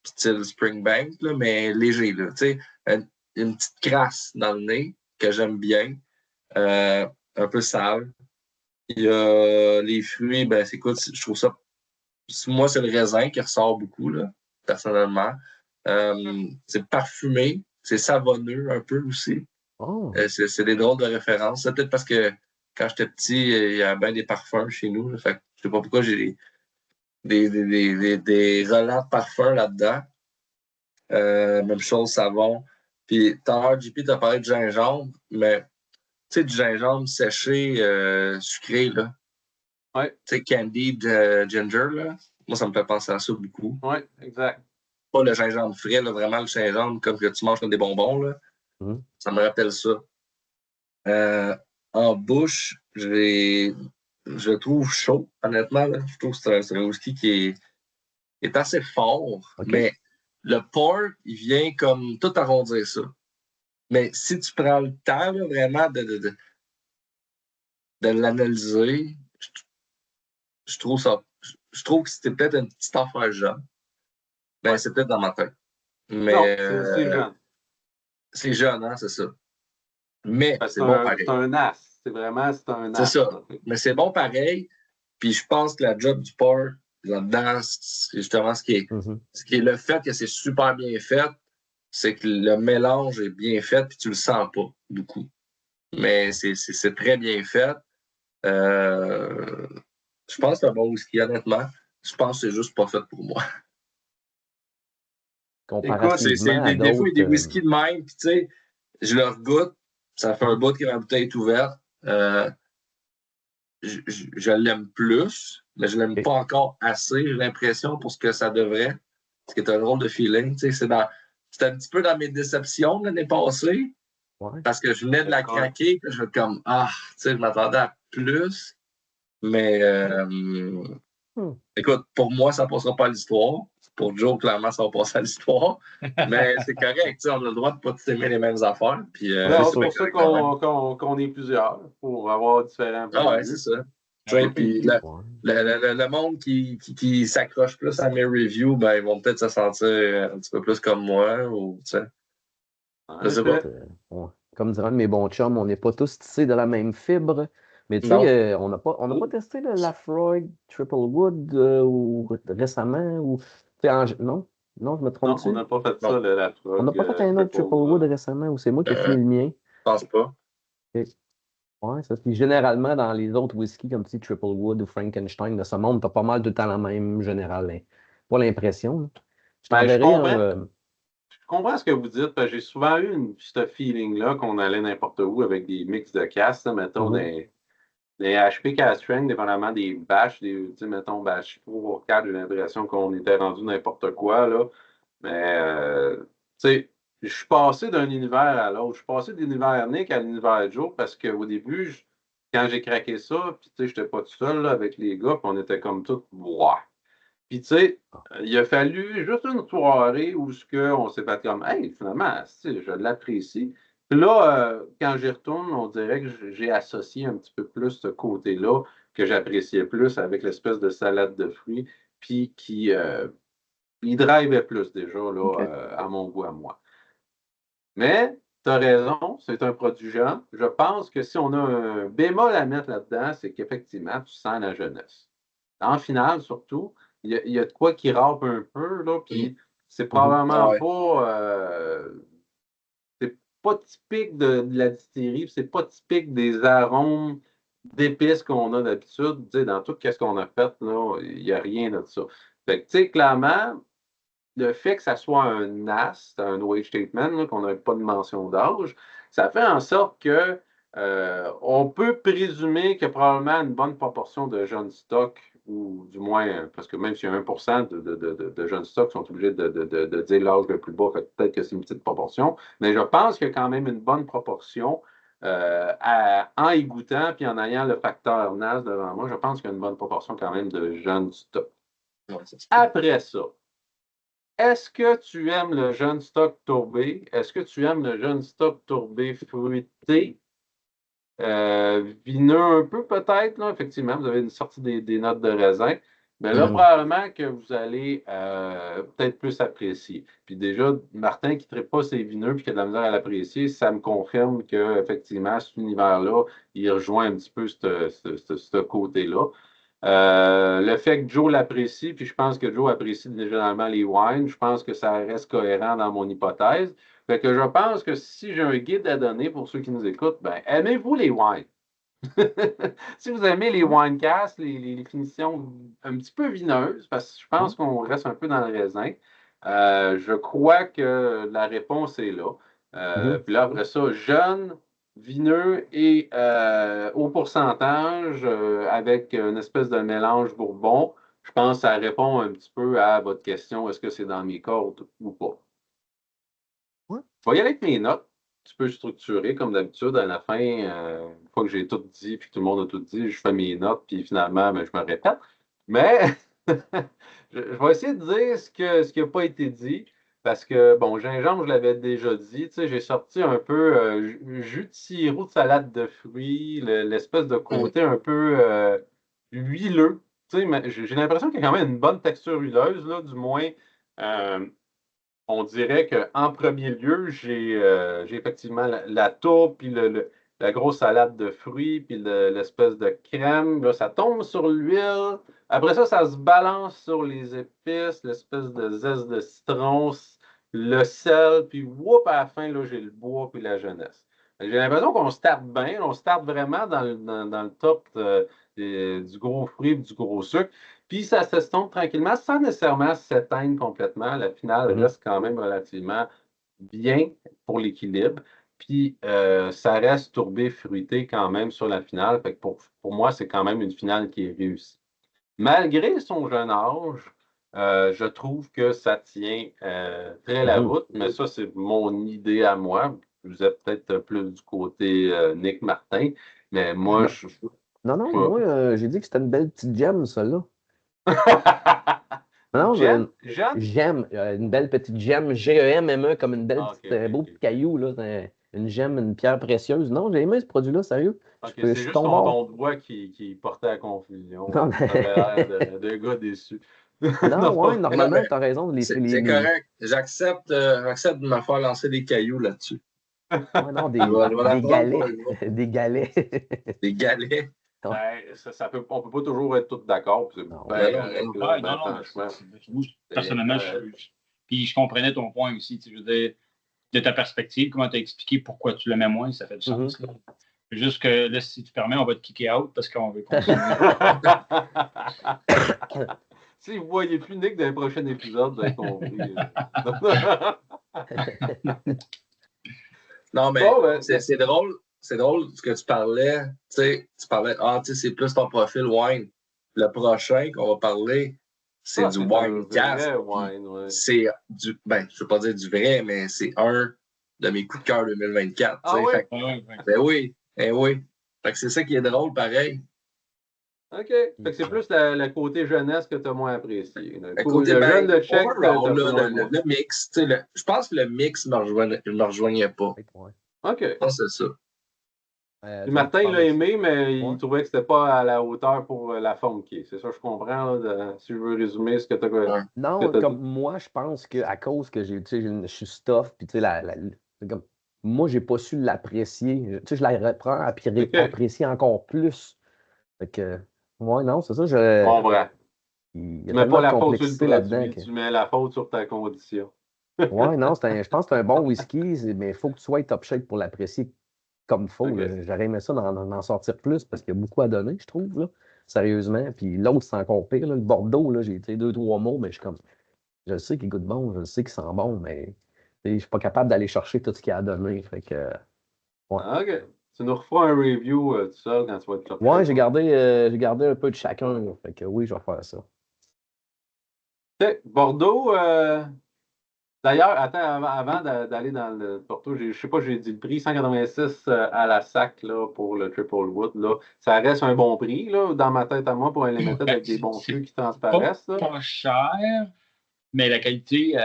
style Springbank, là, mais léger. Là, une petite crasse dans le nez que j'aime bien, un peu sale. Il y a les fruits, ben écoute, je trouve ça. Moi, c'est le raisin qui ressort beaucoup, là, personnellement. C'est parfumé, c'est savonneux un peu aussi. Oh. C'est des drôles de références. C'est peut-être parce que quand j'étais petit, il y a bien des parfums chez nous. Là. Fait que je sais pas pourquoi j'ai des relents de parfums là-dedans. Même chose, savon. Puis, tout à l'heure, JP t'a parlé de gingembre, mais tu sais, du gingembre séché, sucré, là. Ouais. Tu sais, candied ginger, là. Moi, ça me fait penser à ça beaucoup. Oui, exact. Pas le gingembre frais, là, vraiment le gingembre comme que tu manges comme des bonbons, là. Mhm. Ça me rappelle ça. En bouche, je le trouve chaud, honnêtement. Là. Je trouve que c'est un whisky qui est assez fort, OK. mais le port, il vient comme tout arrondir ça. Mais si tu prends le temps là, vraiment de l'analyser, je trouve ça. Je trouve que c'était peut-être une petite affaire jeune. Mais Ouais. c'est peut-être dans ma tête. Mais Non, c'est jeune. c'est jeune, hein, c'est ça. Mais Ben, c'est bon pareil. C'est un as. C'est un as. C'est ça. Mais c'est bon pareil. Puis je pense que la job du port là-dedans, c'est justement ce qui est le fait que c'est super bien fait, c'est que le mélange est bien fait, puis tu le sens pas beaucoup. Mais c'est très bien fait. Je pense que c'est un bon whisky, honnêtement. Je pense que c'est juste pas fait pour moi. Écoute, des fois, il y a des whiskies de même, puis tu sais, je leur goûte, ça fait un bout que ma bouteille est ouverte. Je l'aime plus, mais je l'aime pas encore assez, j'ai l'impression, pour ce que ça devrait. Ce qui est un drôle de feeling. C'est un petit peu dans mes déceptions de l'année passée, parce que je venais de la craquer, je vais comme, je m'attendais à plus. Mais écoute, pour moi, ça ne passera pas à l'histoire. Pour Joe, clairement, ça va passer à l'histoire. Mais c'est correct, on a le droit de ne pas tous aimer les mêmes affaires. Puis, c'est pour ça qu'on est plusieurs, pour avoir différents points de vue. C'est ça. Puis le monde qui s'accroche plus à mes reviews, ben, ils vont peut-être se sentir un petit peu plus comme moi. Ou, je sais pas. Comme dirait un de mes bons chums, on n'est pas tous tissés de la même fibre. Mais tu Non. sais, on n'a pas testé le Lafroig Triple Wood ou récemment. Ou, non, non, je me Non, trompe-tu? on n'a pas fait Non. ça, la On n'a frog pas fait un autre triple. Triple Wood récemment ou c'est moi qui ai fini le mien? Je pense pas. Ok. Ouais, ça. Puis généralement, dans les autres whiskies, comme tu dis, Triple Wood ou Frankenstein de ce monde, t'as pas mal de temps la même générale. Hein. Pas l'impression. Là. Je Ben, t'enverrai je comprends ce que vous dites, parce que j'ai souvent eu ce feeling-là qu'on allait n'importe où avec des mix de castes, mettons, Mhm. des HP Cast Strength, dépendamment des batchs, mettons, batch 3 ou 4, j'ai l'impression qu'on était rendu n'importe quoi, là. Mais, tu sais, je suis passé d'un univers à l'autre. Je suis passé de l'univers Nick à l'univers Joe parce qu'au début, quand j'ai craqué ça, puis tu sais, j'étais pas tout seul là, avec les gars, puis on était comme tous, ouah. Puis tu sais, il a fallu juste une soirée où on s'est fait comme, hey, finalement, tu sais, je l'apprécie. Puis là, quand j'y retourne, on dirait que j'ai associé un petit peu plus ce côté-là que j'appréciais plus avec l'espèce de salade de fruits, puis il drivait plus déjà là, OK. à mon goût à moi. Mais tu as raison, c'est un produit jeune. Je pense que si on a un bémol à mettre là-dedans, c'est qu'effectivement, tu sens la jeunesse. En finale, surtout, il y a de quoi qui râpe un peu, là, puis c'est Mhm. probablement Ah ouais. c'est pas typique de la distillerie, puis c'est pas typique des arômes d'épices qu'on a d'habitude. Tu sais, dans tout ce qu'on a fait, là, il n'y a rien de ça. Fait que, tu sais, clairement, le fait que ça soit un NAS, un wage statement, là, qu'on n'a pas de mention d'âge, ça fait en sorte que on peut présumer qu'il y a probablement une bonne proportion de jeunes stocks, ou du moins, parce que même s'il y a 1% de jeunes stocks qui sont obligés de dire l'âge le plus bas, fait que peut-être que c'est une petite proportion, mais je pense qu'il y a quand même une bonne proportion en y goûtant puis en ayant le facteur NAS devant moi, je pense qu'il y a une bonne proportion quand même de jeunes stocks. Ouais, ça se peut. Après ça, est-ce que tu aimes le jeune stock tourbé? Est-ce que tu aimes le jeune stock tourbé fruité? Vineux un peu peut-être, là, effectivement, vous avez une sortie des notes de raisin. Mais là, Mhm. probablement que vous allez peut-être plus apprécier. Puis déjà, Martin qui ne traite pas ses vineux puis qui a de la misère à l'apprécier, ça me confirme qu'effectivement, cet univers-là, il rejoint un petit peu ce côté-là. Le fait que Joe l'apprécie, puis je pense que Joe apprécie généralement les wines, je pense que ça reste cohérent dans mon hypothèse. Fait que je pense que si j'ai un guide à donner pour ceux qui nous écoutent, ben aimez-vous les wines? Si vous aimez les winecasts, les finitions un petit peu vineuses, parce que je pense qu'on reste un peu dans le raisin, je crois que la réponse est là. Mhm. Puis là, après ça, jeune, vineux et au pourcentage, avec une espèce de mélange bourbon, je pense que ça répond un petit peu à votre question, est-ce que c'est dans mes cordes ou pas? Ouais. Je vais y aller avec mes notes. Tu peux structurer comme d'habitude. À la fin, une fois que j'ai tout dit puis que tout le monde a tout dit, je fais mes notes puis finalement, ben, je me répète. Mais je vais essayer de dire ce qui n'a pas été dit parce que, bon, gingembre, je l'avais déjà dit. Tu sais, j'ai sorti un peu jus de sirop de salade de fruits, l'espèce de côté un peu huileux. Tu sais, mais j'ai l'impression qu'il y a quand même une bonne texture huileuse, là, du moins. euh, on dirait qu'en premier lieu, j'ai effectivement la tourbe, puis la grosse salade de fruits, puis l'espèce de crème. Là, ça tombe sur l'huile. Après ça, ça se balance sur les épices, l'espèce de zeste de citron, le sel, puis whoop, à la fin, là, j'ai le bois, puis la jeunesse. J'ai l'impression qu'on starte bien, on starte vraiment dans le top du gros fruit et du gros sucre. Puis ça s'estompe tranquillement sans nécessairement s'éteindre complètement. La finale Mhm. reste quand même relativement bien pour l'équilibre. Puis ça reste tourbé, fruité quand même sur la finale. Fait que pour moi, c'est quand même une finale qui est réussie. Malgré son jeune âge, je trouve que ça tient très la Mhm. route, mais ça, c'est mon idée à moi. Vous êtes peut-être plus du côté Nick Martin, mais moi, Non, je. non, non, je- moi, j'ai dit que c'était une belle petite gemme, ça, là. Non, Jeanne? Jeanne? j'aime, une belle petite gemme, Gemme, comme une belle Ah, ok, petite, ok, beau ok. petit caillou, là, une gemme, une pierre précieuse. Non, j'ai aimé ce produit-là, sérieux. Ok, Je c'est suis juste tombé. ton doigt qui portait à confusion. Non, Tu avais l'air de gars déçu. non, Non, pas ouais, Mais non, normalement, mais t'as raison. c'est correct. J'accepte de me faire lancer des cailloux là-dessus. Ouais, non, des, Je vais des l'apprendre galets. pour un gars. Des galets. Des galets. Ben, on peut pas toujours être tous d'accord. Puis c'est Non. bien Ben non, correct, non. là, Ouais, ben, non, mais franchement. moi, personnellement, puis je comprenais ton point aussi. Je veux dire, de ta perspective, comment tu as expliqué pourquoi tu l'aimais moins, ça fait du sens. Là. Juste que là, si tu permets, on va te kicker out parce qu'on veut continuer. Si vous voyez plus Nick dans les prochains épisodes, vous avez compris. Non, mais Bon, ben, c'est drôle. C'est drôle ce que tu parlais. Tu parlais, c'est plus ton profil wine. Le prochain qu'on va parler, c'est du wine cast. C'est du, ben, je veux pas dire du vrai, mais c'est un de mes coups de cœur 2024. Ah oui? Fait, ben oui, oui. Fait que c'est ça qui est drôle, pareil. OK. Fait que c'est plus le côté jeunesse que tu as moins apprécié. Le côté jeune de check, le mix. Je pense que le mix ne me rejoignait pas. OK. Je pense que c'est ça. Martin, il l'a aimé, mais il trouvait que c'était pas à la hauteur pour la funky. C'est ça, je comprends, là, si je veux résumer ce que tu as Non, comme moi, je pense qu'à cause que je suis stuff, puis tu sais, comme, moi, j'ai pas su l'apprécier. Tu sais, je la reprends à apprécier encore plus. Fait que, ouais, non, c'est ça. Je comprends. Il y tu a mets pas tellement de la faute sur le complexité là-dedans. produit, tu mets la faute sur ta condition. Ouais, non, je pense que c'est un bon whisky, mais il faut que tu sois top shape pour l'apprécier comme il faut. Okay. J'aurais aimé ça d'en sortir plus parce qu'il y a beaucoup à donner, je trouve, là, sérieusement. Puis l'autre, c'est encore pire. Là, le Bordeaux, là, j'ai été 2-3 mots, mais je suis comme. Je sais qu'il goûte bon, je sais qu'il sent bon, mais je ne suis pas capable d'aller chercher tout ce qu'il y a à donner. Fait que, ouais. OK. Tu nous referas un review tout seul quand tu vas te chercher. Ouais, j'ai gardé un peu de chacun. Là. Fait que oui, je vais faire ça. OK. Bordeaux, d'ailleurs, attends, avant d'aller dans le Porto, je ne sais pas, j'ai dit le prix 186 à la sac là, pour le Triple Wood. Là. Ça reste un bon prix là, dans ma tête à moi pour un limited avec des bons fûts qui transparaissent. C'est pas cher, mais la qualité,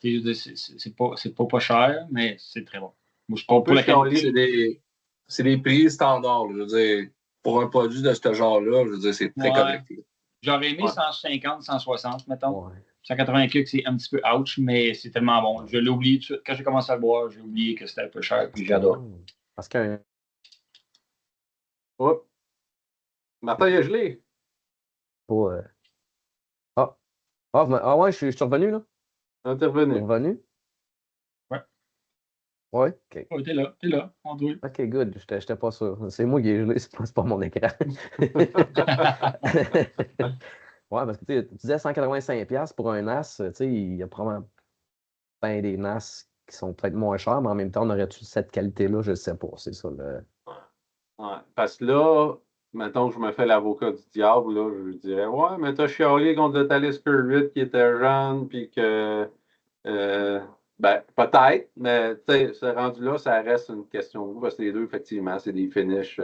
c'est pas cher, mais c'est très bon. Moi, je trouve pour la qualité. C'est des prix standards. Je veux dire, pour un produit de ce genre-là, je veux dire, c'est très correct. J'aurais aimé 150, 160, mettons. 180 kg, c'est un petit peu ouch, mais c'est tellement bon. Je l'ai oublié tout de suite. Quand j'ai commencé à le boire, j'ai oublié que c'était un peu cher, puis j'adore. Parce que. Oups. Martin, il a gelé. Ah ouais, je suis revenu, là. Intervenu. Revenu? Ouais. Ouais, OK. Ouais, t'es là, on doit. OK, good. J'étais pas sûr. C'est moi qui ai gelé, c'est pas mon écran. Ouais, parce que tu disais 185$ pour un NAS, tu sais, il y a probablement plein des NAS qui sont peut-être moins chers, mais en même temps, on aurait-tu cette qualité-là? Je ne sais pas. C'est ça le. Ouais. Parce que là, mettons que je me fais l'avocat du diable, là, je dirais ouais, mais t'as chialé contre le Talisker 8 qui était jeune, puis que ben, peut-être, mais tu sais, ce rendu-là, ça reste une question de goût, parce que les deux, effectivement, c'est des finishes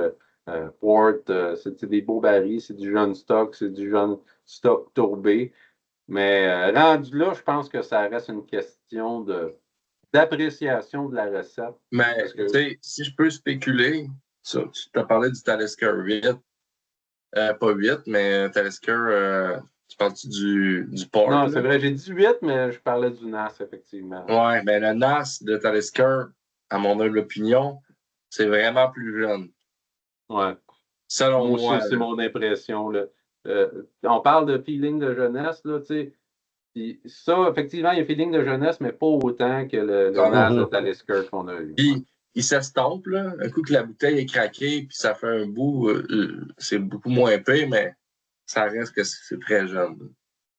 port, c'est des beaux barils, c'est du jeune stock, c'est du jeune stock tourbé. Mais rendu là, je pense que ça reste une question d'appréciation de la recette. Mais tu sais, si je peux spéculer, tu t'as parlé du Talisker 8, pas 8, mais Talisker, tu parles-tu du port? Non, c'est vrai, j'ai dit 8, mais je parlais du NAS, effectivement. Ouais, mais le NAS de Talisker, à mon humble opinion, c'est vraiment plus jeune. Ouais. Selon moi aussi, c'est mon impression. Là. On parle de feeling de jeunesse, là, tu sais. Puis ça, effectivement, il y a feeling de jeunesse, mais pas autant que le NAS de Talisker qu'on a eu. Puis, il s'estompe, là. Un coup que la bouteille est craquée, puis ça fait un bout, c'est beaucoup moins pire, mais ça reste que c'est très jeune.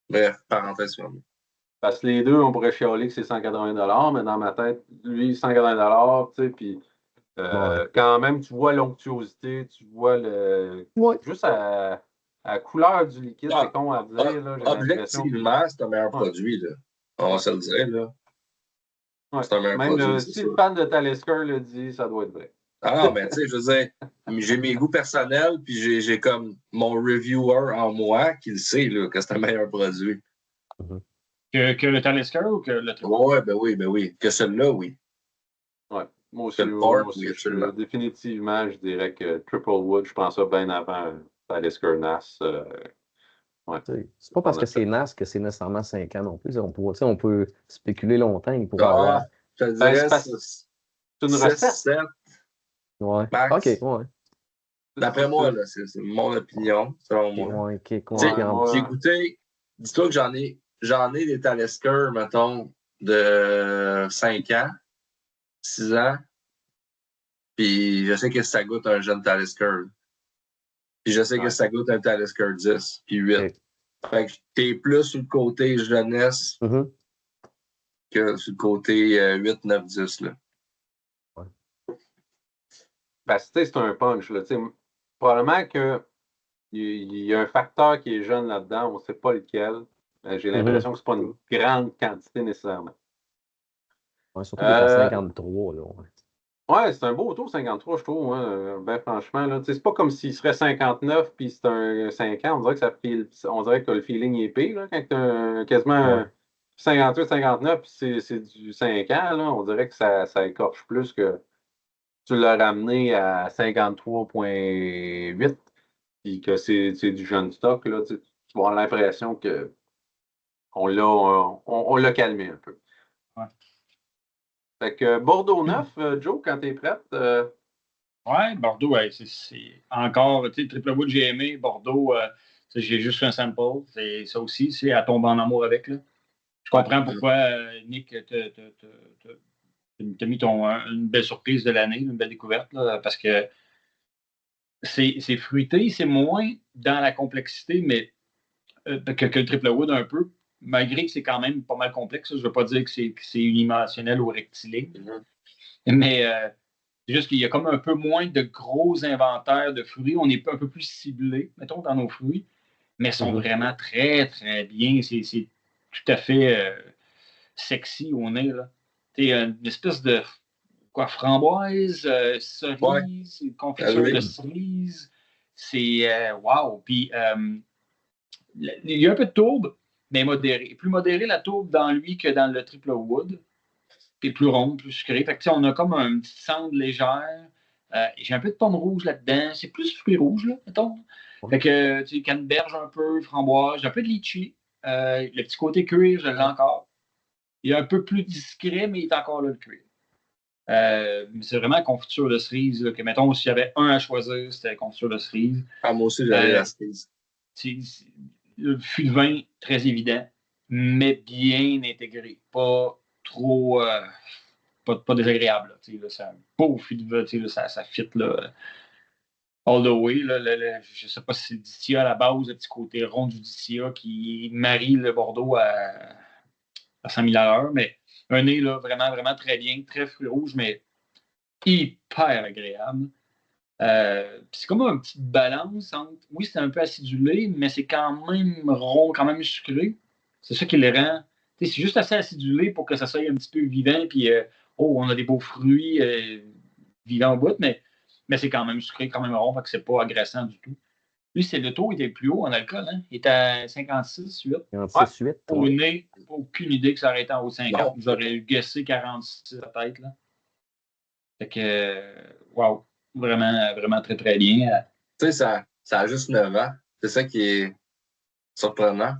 Bref, parenthèse fermée. Parce que les deux, on pourrait chialer que c'est 180$, mais dans ma tête, lui, 180$, tu sais, puis quand même, tu vois l'onctuosité, tu vois juste à la couleur du liquide, c'est con à dire. Là, objectivement, c'est un meilleur produit, là. On va se le dire, là. Ouais. C'est un meilleur produit. Si le fan de Talisker le dit, ça doit être vrai. Ah non, mais tu sais, je veux dire, j'ai mes goûts personnels, puis j'ai comme mon reviewer en moi qui le sait, là, que c'est un meilleur produit. Que le Talisker ou que le Triple? Ouais, ben oui. Que celui-là, oui. Ouais. Moi aussi, définitivement, je dirais que Triple Wood, je pense ça bien avant Talisker NAS. Ouais. C'est pas parce que c'est NAS que c'est nécessairement 5 ans non plus. On peut spéculer longtemps. Il pourrait avoir. Je te dirais, C'est une 6, recette. 7. Ouais. Max. OK, ouais. D'après moi, là, c'est mon opinion, selon moi. Ouais, OK, Tu sais, confirme. j'ai goûté, dis-toi que j'en ai des Talisker, mettons, de 5 ans, 6 ans, puis je sais que ça goûte un jeune Talisker. Puis je sais que ça goûte un Talisker 10, puis 8. OK. Fait que t'es plus sur le côté jeunesse Mhm. que sur le côté 8, 9, 10, là. Ben, c'est un punch. Là, probablement qu'il y a un facteur qui est jeune là-dedans, on ne sait pas lequel. J'ai l'impression que ce n'est pas une grande quantité nécessairement. Ouais, surtout qu'il est à 53. Là, ouais. Ouais, c'est un beau tour 53, je trouve. Hein. Ben, franchement, là, c'est pas comme s'il serait 59 puis c'est un 5 ans. On dirait que le feeling est pire là, quand tu as quasiment 58-59 puis c'est du 5 ans. Là, on dirait que ça écorche plus que tu l'as ramené à 53,8 puis que c'est du jeune stock. Là, tu vas avoir l'impression qu'on l'a calmé un peu. Ouais. Fait que Bordeaux 9, Joe, quand tu es prête. Ouais, Bordeaux, ouais, c'est encore, tu sais, Triple Wood, j'ai aimé. Bordeaux, j'ai juste fait un sample. C'est ça aussi, c'est à tomber en amour avec. Là. Je comprends pourquoi, Nick, t'as mis une belle surprise de l'année, une belle découverte, là, parce que c'est fruité, c'est moins dans la complexité, mais que le Triple Wood un peu, malgré que c'est quand même pas mal complexe. Je ne veux pas dire que c'est unidimensionnel ou rectiligne, mais c'est juste qu'il y a comme un peu moins de gros inventaires de fruits. On est un peu plus ciblé, mettons, dans nos fruits, mais ils sont vraiment très, très bien. C'est tout à fait sexy au nez. Là. Une espèce de framboise, cerise, confiture de cerise. C'est wow. Puis il y a un peu de tourbe, mais modéré. Plus modéré la tourbe dans lui que dans le Triple Wood. Puis plus ronde, plus sucré. Fait que, on a comme une petite cendre légère. J'ai un peu de pomme rouge là-dedans. C'est plus fruits rouges, là, mettons. Fait que, tu sais, canneberge un peu, framboise, un peu de litchi. Le petit côté cuir, je l'ai encore. Il est un peu plus discret, mais il est encore là, le cuir. C'est vraiment confiture de cerise. Là, que, mettons, s'il y avait un à choisir, c'était confiture de cerise. Ah, moi aussi, j'avais la cerise. Le fût de vin, très évident, mais bien intégré. Pas trop... pas désagréable. Là, c'est un beau fût de vin. Ça fit là, all the way. Là, je ne sais pas si c'est le Distia à la base, le petit côté rond du Distia qui marie le Bordeaux à 100 000 à l'heure, mais un nez là, vraiment, vraiment très bien, très fruit rouge, mais hyper agréable. C'est comme une petite balance entre, oui, c'est un peu acidulé, mais c'est quand même rond, quand même sucré. C'est ça qui le rend. C'est juste assez acidulé pour que ça soit un petit peu vivant, puis on a des beaux fruits vivants au bout, mais c'est quand même sucré, quand même rond, fait que c'est pas agressant du tout. Lui, le taux était plus haut en alcool, hein? Il était à 56,8. 56,8. Au nez, aucune idée que ça aurait été en haut de 50. J'aurais guessé 46 peut-être. Là. Fait que, wow, vraiment, vraiment très, très bien. Tu sais, ça a juste 9 ans. C'est ça qui est surprenant.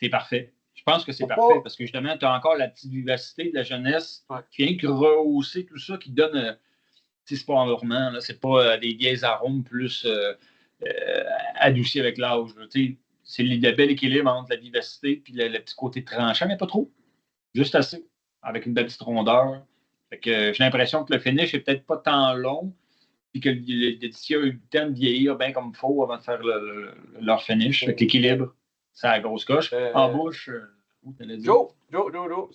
C'est parfait. Je pense que c'est parfait parce que justement, tu as encore la petite vivacité de la jeunesse qui vient que rehausser tout ça, qui donne. C'est pas endormant, c'est pas des vieilles arômes plus adoucis avec l'âge. C'est le bel équilibre entre la vivacité et le petit côté tranchant, mais pas trop. Juste assez, avec une belle petite rondeur. Fait que j'ai l'impression que le finish est peut-être pas tant long, puis que l'édition a eu le temps de vieillir bien comme il faut avant de faire leur finish. Fait que l'équilibre, c'est la grosse coche. En bouche, Joe,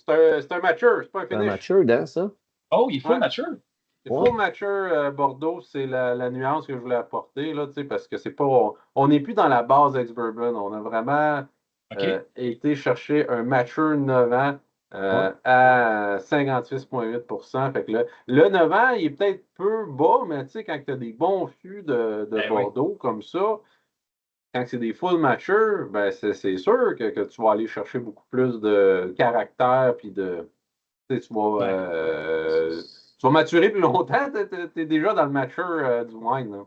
c'est un mature, c'est pas un finish. C'est un mature, hein, ça? Oh, il faut un mature. Le full mature Bordeaux, c'est la nuance que je voulais apporter, là, parce que c'est pas. On n'est plus dans la base ex-bourbon. On a vraiment été chercher un mature 9 ans à 56,8 %. Fait que le 9 ans, il est peut-être peu bas, mais quand tu as des bons fûts de Bordeaux comme ça, quand c'est des full mature, ben c'est sûr que tu vas aller chercher beaucoup plus de caractère puis de. Tu vas maturer plus longtemps, tu es déjà dans le mature du wine. Là.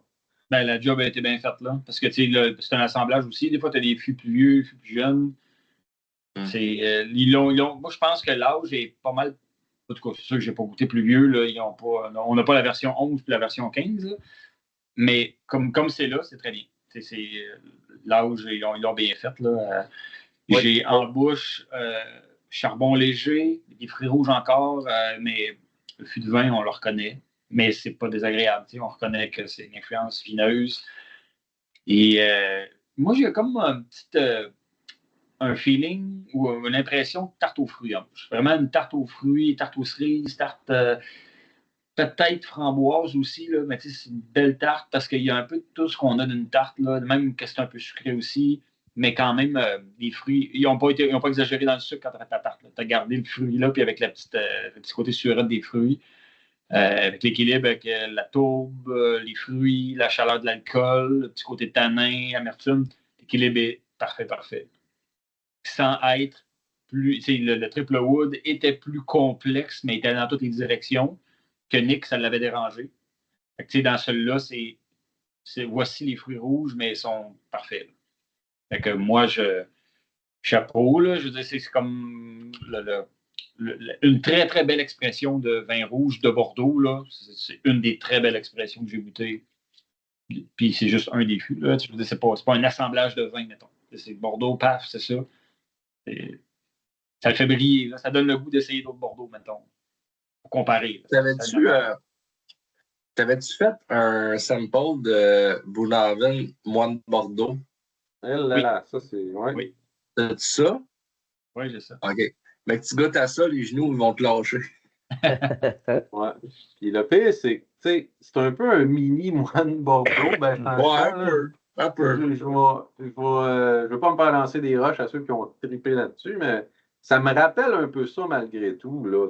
Ben, la job a été bien faite là. Parce que c'est un assemblage aussi. Des fois, tu as des fûts plus vieux, des fûts plus jeunes. Moi, je pense que l'âge est pas mal En tout cas, c'est sûr que je n'ai pas goûté plus vieux. Là, on n'a pas la version 11 et la version 15. Là. Mais comme c'est là, c'est très bien. C'est l'âge, ils l'ont bien fait. Là. J'ai en bouche charbon léger, des fruits rouges encore, mais le fût de vin, on le reconnaît. Mais c'est pas désagréable. On reconnaît que c'est une influence vineuse. Et moi, j'ai comme un feeling ou une impression de tarte aux fruits. Vraiment une tarte aux fruits, tarte aux cerises, tarte peut-être framboise aussi, là, mais c'est une belle tarte parce qu'il y a un peu de tout ce qu'on a d'une tarte, là, même que c'est un peu sucré aussi, mais quand même, les fruits, ils n'ont pas exagéré dans le sucre quand tu as ta tarte. Tu as gardé le fruit là, puis avec le petit côté surette des fruits, avec l'équilibre avec la tourbe, les fruits, la chaleur de l'alcool, le petit côté tanin, amertume, l'équilibre est parfait. Sans être plus. Le Triple Wood était plus complexe, mais était dans toutes les directions, que Nick, ça l'avait dérangé. Fait que, dans celui-là, voici les fruits rouges, mais ils sont parfaits. Là. Fait que moi, chapeau, là, je veux dire, c'est comme une très, très belle expression de vin rouge de Bordeaux. Là. C'est une des très belles expressions que j'ai goûtées. Puis c'est juste un des fûts. Là. Je veux dire, c'est pas un assemblage de vins, mettons. C'est Bordeaux, paf, c'est ça. Ça le fait briller. Là. Ça donne le goût d'essayer d'autres Bordeaux, mettons. Pour comparer. T'avais-tu fait un sample de Boonhaven, Moine de Bordeaux? Là, ça, c'est. Ouais. Oui. T'as-tu ça? Oui, j'ai ça. OK. Mais que tu goûtes à ça, les genoux, ils vont te lâcher. Ouais. Puis le pire, c'est que c'est un peu un mini Moine Bordeaux. Ben, un peu. Je ne veux pas me faire lancer des roches à ceux qui ont trippé là-dessus, mais ça me rappelle un peu ça malgré tout. Là,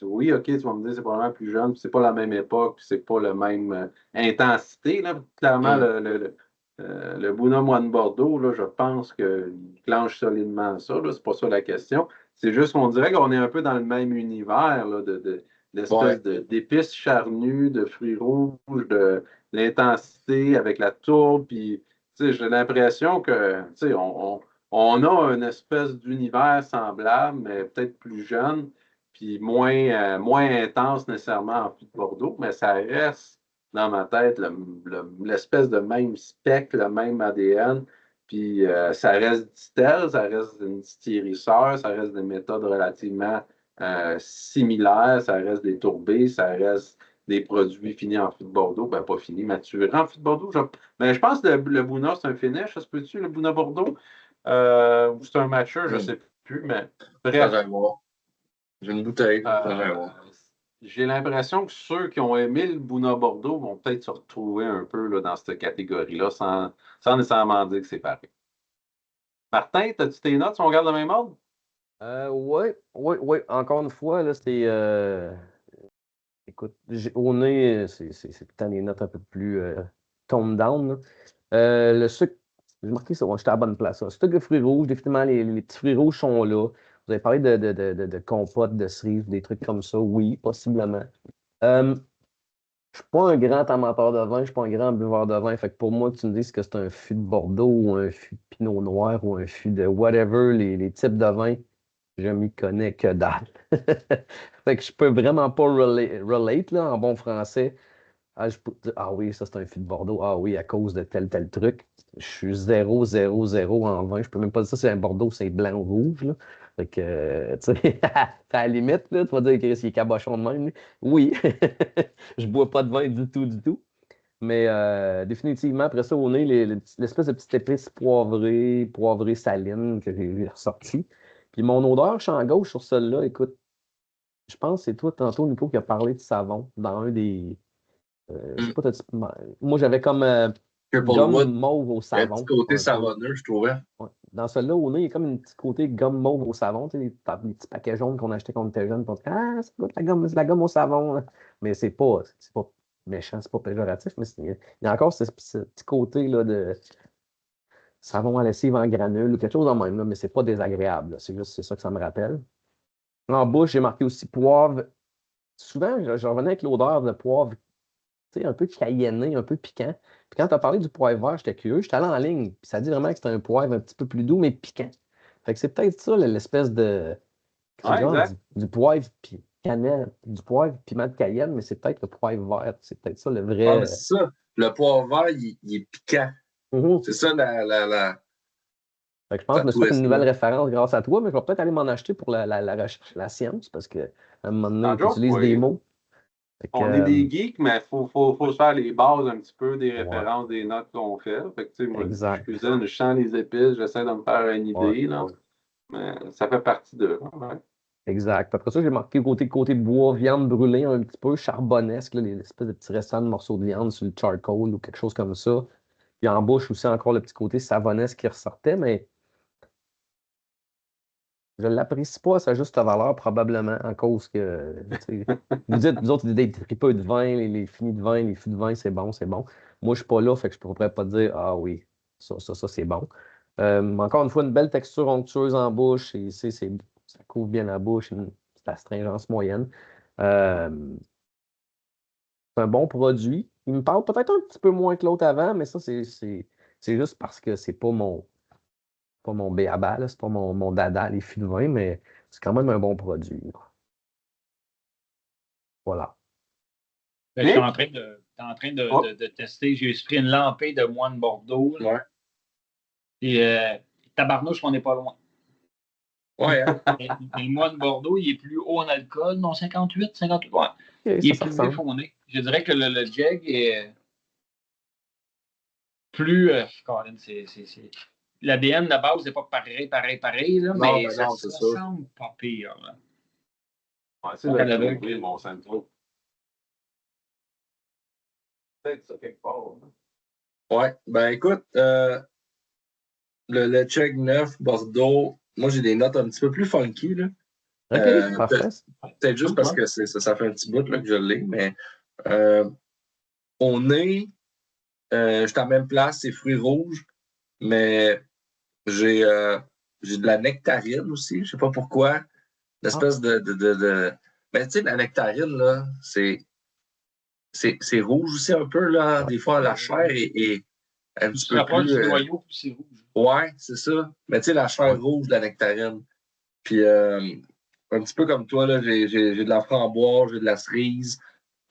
oui, OK, tu vas me dire c'est probablement plus jeune, puis c'est pas la même époque, puis c'est pas la même intensité. Là. Clairement, le Boona Moine Bordeaux, là, je pense qu'il clenche solidement ça. C'est pas ça la question. C'est juste qu'on dirait qu'on est un peu dans le même univers là, l'espèce d'épices charnues, de fruits rouges, de l'intensité avec la tourbe. Puis, j'ai l'impression que on a une espèce d'univers semblable, mais peut-être plus jeune, puis moins intense nécessairement en fût de Bordeaux, mais ça reste dans ma tête l'espèce de même spec, le même ADN. Puis ça reste distel, ça reste une distillisseur, ça reste des méthodes relativement similaires, ça reste des tourbés, ça reste des produits finis en fût de Bordeaux. Ben, pas finis, maturés en fût de Bordeaux. Je pense que le Boona, c'est un finish, ça se peut-tu, le Boona Bordeaux? Ou c'est un matcher, je ne sais plus, mais bref. J'ai une bouteille. J'ai l'impression que ceux qui ont aimé le Boona Bordeaux vont peut-être se retrouver un peu là, dans cette catégorie-là, sans nécessairement dire que c'est pareil. Martin, as-tu tes notes si on regarde le même ordre? Oui. Encore une fois, là, c'est. Écoute, au nez, c'est tout le temps des notes un peu plus toned down. Le sucre, j'ai marqué ça, j'étais à la bonne place. Le sucre de fruits rouges, définitivement, les petits fruits rouges sont là. Vous avez parlé de compote, de cerises, des trucs comme ça. Oui, possiblement. Je ne suis pas un grand amateur de vin, je ne suis pas un grand buveur de vin. Fait que pour moi, que tu me dises que c'est un fût de Bordeaux ou un fût de Pinot Noir ou un fût de whatever, les types de vin, je m'y connais que dalle. Fait que je peux vraiment pas relate là, en bon français. Ah oui, ça c'est un fût de Bordeaux. Ah oui, à cause de tel truc. Je suis 0, 0, 0 en vin. Je peux même pas dire ça, c'est un Bordeaux, c'est blanc ou rouge. Là. Fait que, tu sais, à la limite, là, tu vas dire qu'il est cabochon de même. Oui, je bois pas de vin du tout. Mais définitivement, après ça, au nez, l'espèce de petite épice poivrée saline que j'ai ressorti. Puis mon odeur champ gauche sur celle-là, écoute, je pense que c'est toi tantôt, Nico, qui a parlé de savon dans un des. Je sais pas, moi j'avais comme gomme mauve au savon. Un petit côté savonneux, je trouvais. Ouais. Dans celui-là, au nez, il y a comme un petit côté gomme mauve au savon. Tu sais, les petits paquets jaunes qu'on achetait quand on était jeune. Ah, c'est la gomme au savon. Là. Mais c'est pas méchant, c'est pas péjoratif, mais il y a encore ce petit côté là, de savon à lessive en granule ou quelque chose de même, là, mais c'est pas désagréable. C'est ça que ça me rappelle. En bouche, j'ai marqué aussi poivre. Souvent, je revenais avec l'odeur de poivre, tu sais, un peu cayenné, un peu piquant. Puis quand tu as parlé du poivre vert, j'étais curieux. J'étais allé en ligne, puis ça dit vraiment que c'était un poivre un petit peu plus doux, mais piquant. Fait que c'est peut-être ça, l'espèce de. Ouais, exact. Du poivre cannelle, du poivre, piment de Cayenne, mais c'est peut-être le poivre vert. C'est peut-être ça le Ah, vrai. mais c'est ça. Le poivre vert, il est piquant. Mhm. C'est ça Fait que je pense que la je me suis fait une twist, nouvelle là. référence grâce à toi, mais je vais peut-être aller m'en acheter pour la recherche, la science, parce qu'à un moment donné, En tu joke, utilises des oui. mots. Fait que, On est des geeks, mais faut se faire les bases un petit peu des ouais, références, des notes qu'on fait. Fait que, tu sais, moi, je exact. cuisine, je sens les épices, j'essaie de me faire une Ouais, idée, là. Mais ça fait partie de. Ouais. exact. Puis après ça, j'ai marqué côté bois, viande brûlée un petit peu charbonnesque, là, les espèces de petits restants de morceaux de viande sur le charcoal ou quelque chose comme ça. Puis en bouche aussi, encore le petit côté savonnesque qui ressortait, mais je ne l'apprécie pas à sa juste valeur, probablement, en cause que, tu sais, vous dites, vous autres, des tripeux de vin, les finis de vin, les fûts de vin, c'est bon, c'est bon. Moi, je suis pas là, fait que je ne pourrais pas dire, ah oui, ça, c'est bon. Encore une fois, une belle texture onctueuse en bouche, et ça couvre bien la bouche, c'est l'astringence moyenne. Euh, c'est un bon produit. Il me parle peut-être un petit peu moins que l'autre avant, mais ça, c'est juste parce que c'est pas mon béaba, là, c'est pas mon dada, les fûts de vin, mais c'est quand même un bon produit, là. Voilà. Je suis Nick? en train de, Oh, de tester. J'ai pris une lampée de moine Bordeaux. Là. Ouais. Et tabarnouche, on n'est pas loin. Ouais, hein? Et le moine Bordeaux, il est plus haut en alcool, non, 58, 58. Ouais. OK, Il ça est se plus ressemble. défoncé. Je dirais que le Jag est plus. Colin, l'ADN de base n'est pas pareil, là, Non, mais mais ça non, se c'est ça. ressemble pas pire. Là. ouais, c'est Donc, de à le trouver, l'aveugle. mon centre. Peut-être ça quelque part. Hein. Ouais. Ben écoute, le check 9 Bordeaux, moi j'ai des notes un petit peu plus funky, là. OK, parfait. Peut-être juste parce que ça fait un petit bout là, que je l'ai, mais euh, au nez, je suis à la même place, c'est fruits rouges, mais j'ai j'ai de la nectarine aussi, je sais pas pourquoi. Une Ah, espèce de... Ben, tu sais, la nectarine, là, c'est rouge aussi un peu, là. Des fois, la chair est un Tu petit te peu rapproches plus... du noyau, puis c'est rouge. Ouais, c'est ça. Mais tu sais, la chair ouais. rouge de la nectarine. Puis, un petit peu comme toi, là, j'ai de la framboise, j'ai de la cerise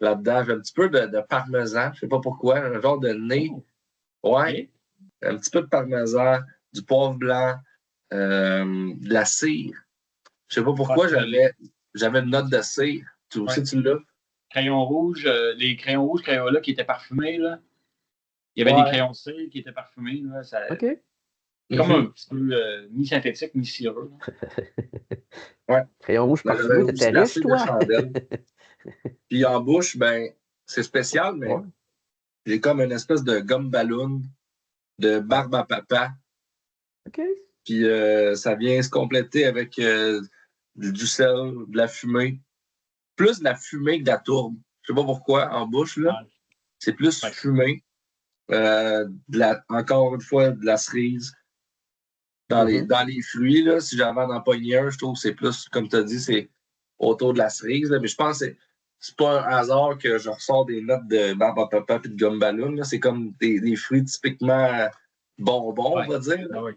là-dedans. J'ai un petit peu de parmesan, je sais pas pourquoi, un genre de nez. Oh, Ouais, OK. un petit peu de parmesan, du poivre blanc, de la cire. Je sais pas Ah, pourquoi ça, je l'ai. j'avais une note de cire. Tu Ouais. aussi, tu l'as? Crayon rouge, les crayons rouges, crayons là qui étaient parfumés, là. Il y avait des Ouais. crayons de cire qui étaient parfumés, là. OK. Comme un Mhm. petit peu ni synthétique ni cireux. Ouais. Crayon rouge Mais j'avais parfumé, aussi t'étais la riche, cire de toi? chandelle. Puis en bouche, ben, c'est spécial, mais Ouais. j'ai comme une espèce de gomme ballon de barbe à papa. OK. Puis ça vient se compléter avec du sel, de la fumée. Plus de la fumée que de la tourbe. Je sais pas pourquoi, en bouche, là. Ouais. C'est plus Ouais. fumé. Encore une fois, de la cerise. Mhm. Dans les fruits, là, si j'avais à en pogner un, je trouve que c'est plus, comme tu as dit, c'est autour de la cerise. Là. Mais je pense que c'est pas un hasard que je ressors des notes de barbe à papa et de gomme ballon. Là. C'est comme des fruits typiquement bonbons, on Ouais. va dire. Là. Ah oui.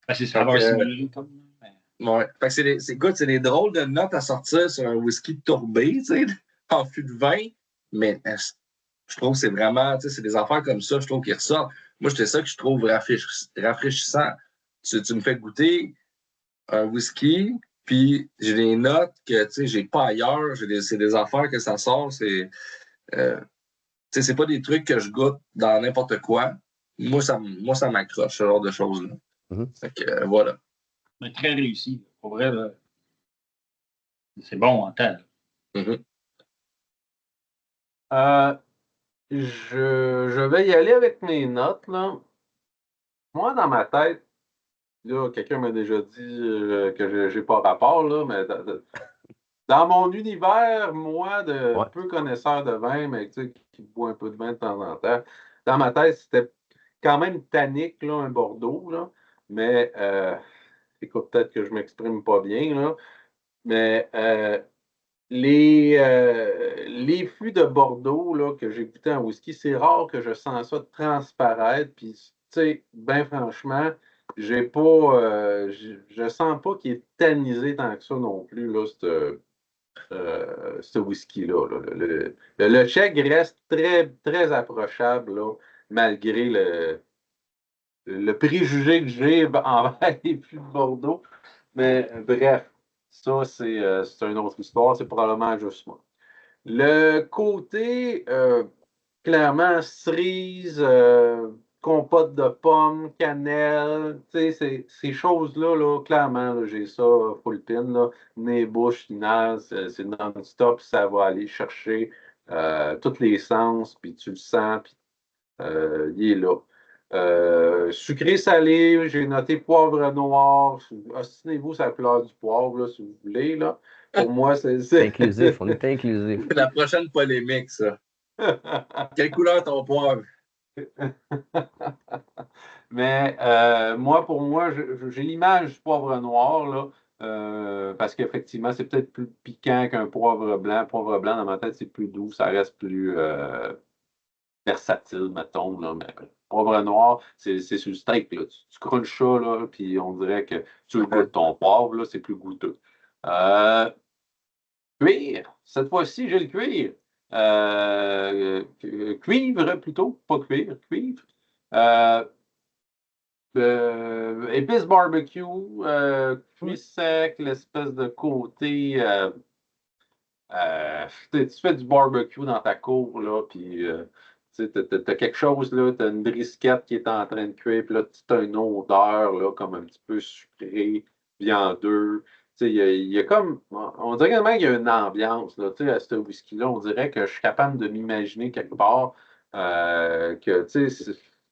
Ben, c'est Fait que, saveur ciboulée, comme. Ben, ouais. Fait que écoute, c'est des drôles de notes à sortir sur un whisky tourbé, tu sais, en fût de vin. Mais je trouve que c'est vraiment, tu sais, c'est des affaires comme ça, je trouve qu'ils ressortent. Moi, c'est ça que je trouve rafraîchissant. Tu me fais goûter un whisky, puis j'ai des notes que, tu sais, j'ai pas ailleurs. C'est des affaires que ça sort. Tu sais, c'est pas des trucs que je goûte dans n'importe quoi. Moi, ça m'accroche, ce genre de choses-là. Mhm. Fait que, voilà. mais très réussi. Pour vrai, là, c'est bon en temps. Mhm. Euh, je vais y aller avec mes notes, là. Moi, dans ma tête, là, quelqu'un m'a déjà dit que j'ai pas rapport, là, mais dans mon univers, moi, de Ouais. peu connaisseur de vin, mais tu sais, qui boit un peu de vin de temps en temps, dans ma tête, c'était quand même tannique, là, un Bordeaux, là. Mais, écoute, peut-être que je m'exprime pas bien, là. Mais les fûts de Bordeaux là, que j'ai goûté en whisky, c'est rare que je sens ça transparaître. Puis, tu sais, bien franchement, j'ai pas, je sens pas qu'il est tannisé tant que ça non plus, là, ce whisky-là. Là. Le Tchèque reste très, très approchable, là, malgré le préjugé que j'ai envers les fûts de Bordeaux. Mais bref, ça, c'est une autre histoire. C'est probablement juste moi. Le côté, clairement, cerise, compote de pommes, cannelle, tu sais, ces choses-là, là, clairement, là, j'ai ça full pin, là, nez, bouche, naze, c'est non-stop, ça va aller chercher tous les sens, puis tu le sens, puis il est là. Sucré salé, j'ai noté poivre noir. Ostinez-vous sur la couleur du poivre, là, si vous voulez. Là. Pour moi, C'est inclusif, on est inclusif. C'est la prochaine polémique, ça. Quelle couleur ton poivre? Mais pour moi, j'ai l'image du poivre noir, là, parce qu'effectivement, c'est peut-être plus piquant qu'un poivre blanc. Poivre blanc, dans ma tête, c'est plus doux, ça reste plus versatile, mettons. Là, mais poivre noir, c'est sur le steak. Là. Tu crunches ça, là, puis on dirait que tu le goûtes ton poivre, là, c'est plus goûteux. Cuir, cette fois-ci, j'ai le cuir. Cuivre plutôt, pas cuir, cuivre. Épices barbecue, cuit sec, l'espèce de côté. Tu fais du barbecue dans ta cour, là, puis tu as quelque chose, là, tu as une brisquette qui est en train de cuire, puis là, tu as une odeur, là, comme un petit peu sucrée, viandeux. Il y a comme, on dirait vraiment qu'il y a une ambiance, là, à ce whisky-là. On dirait que je suis capable de m'imaginer quelque part que,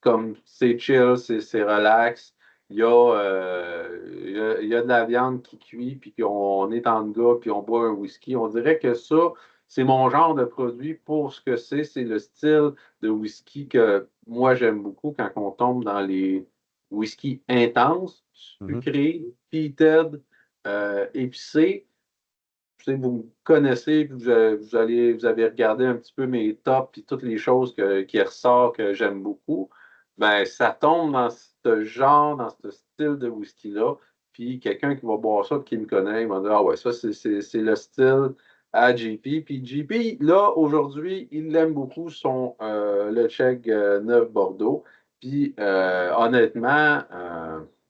comme c'est chill, c'est relax. Il y a de la viande qui cuit, puis qu'on est en gars, puis on boit un whisky. On dirait que ça, c'est mon genre de produit pour ce que c'est. C'est le style de whisky que moi, j'aime beaucoup quand on tombe dans les whisky intenses, sucrés, peated, épicés. Je sais que vous me connaissez, puis vous avez regardé un petit peu mes tops, puis toutes les choses qui ressortent que j'aime beaucoup. Ben, ça tombe dans ce genre, dans ce style de whisky-là. Puis quelqu'un qui va boire ça, qui me connaît, il va dire, ah ouais, ça, c'est le style à JP. Puis JP, là, aujourd'hui, il l'aime beaucoup, le Tchèque 9 Bordeaux. Puis honnêtement,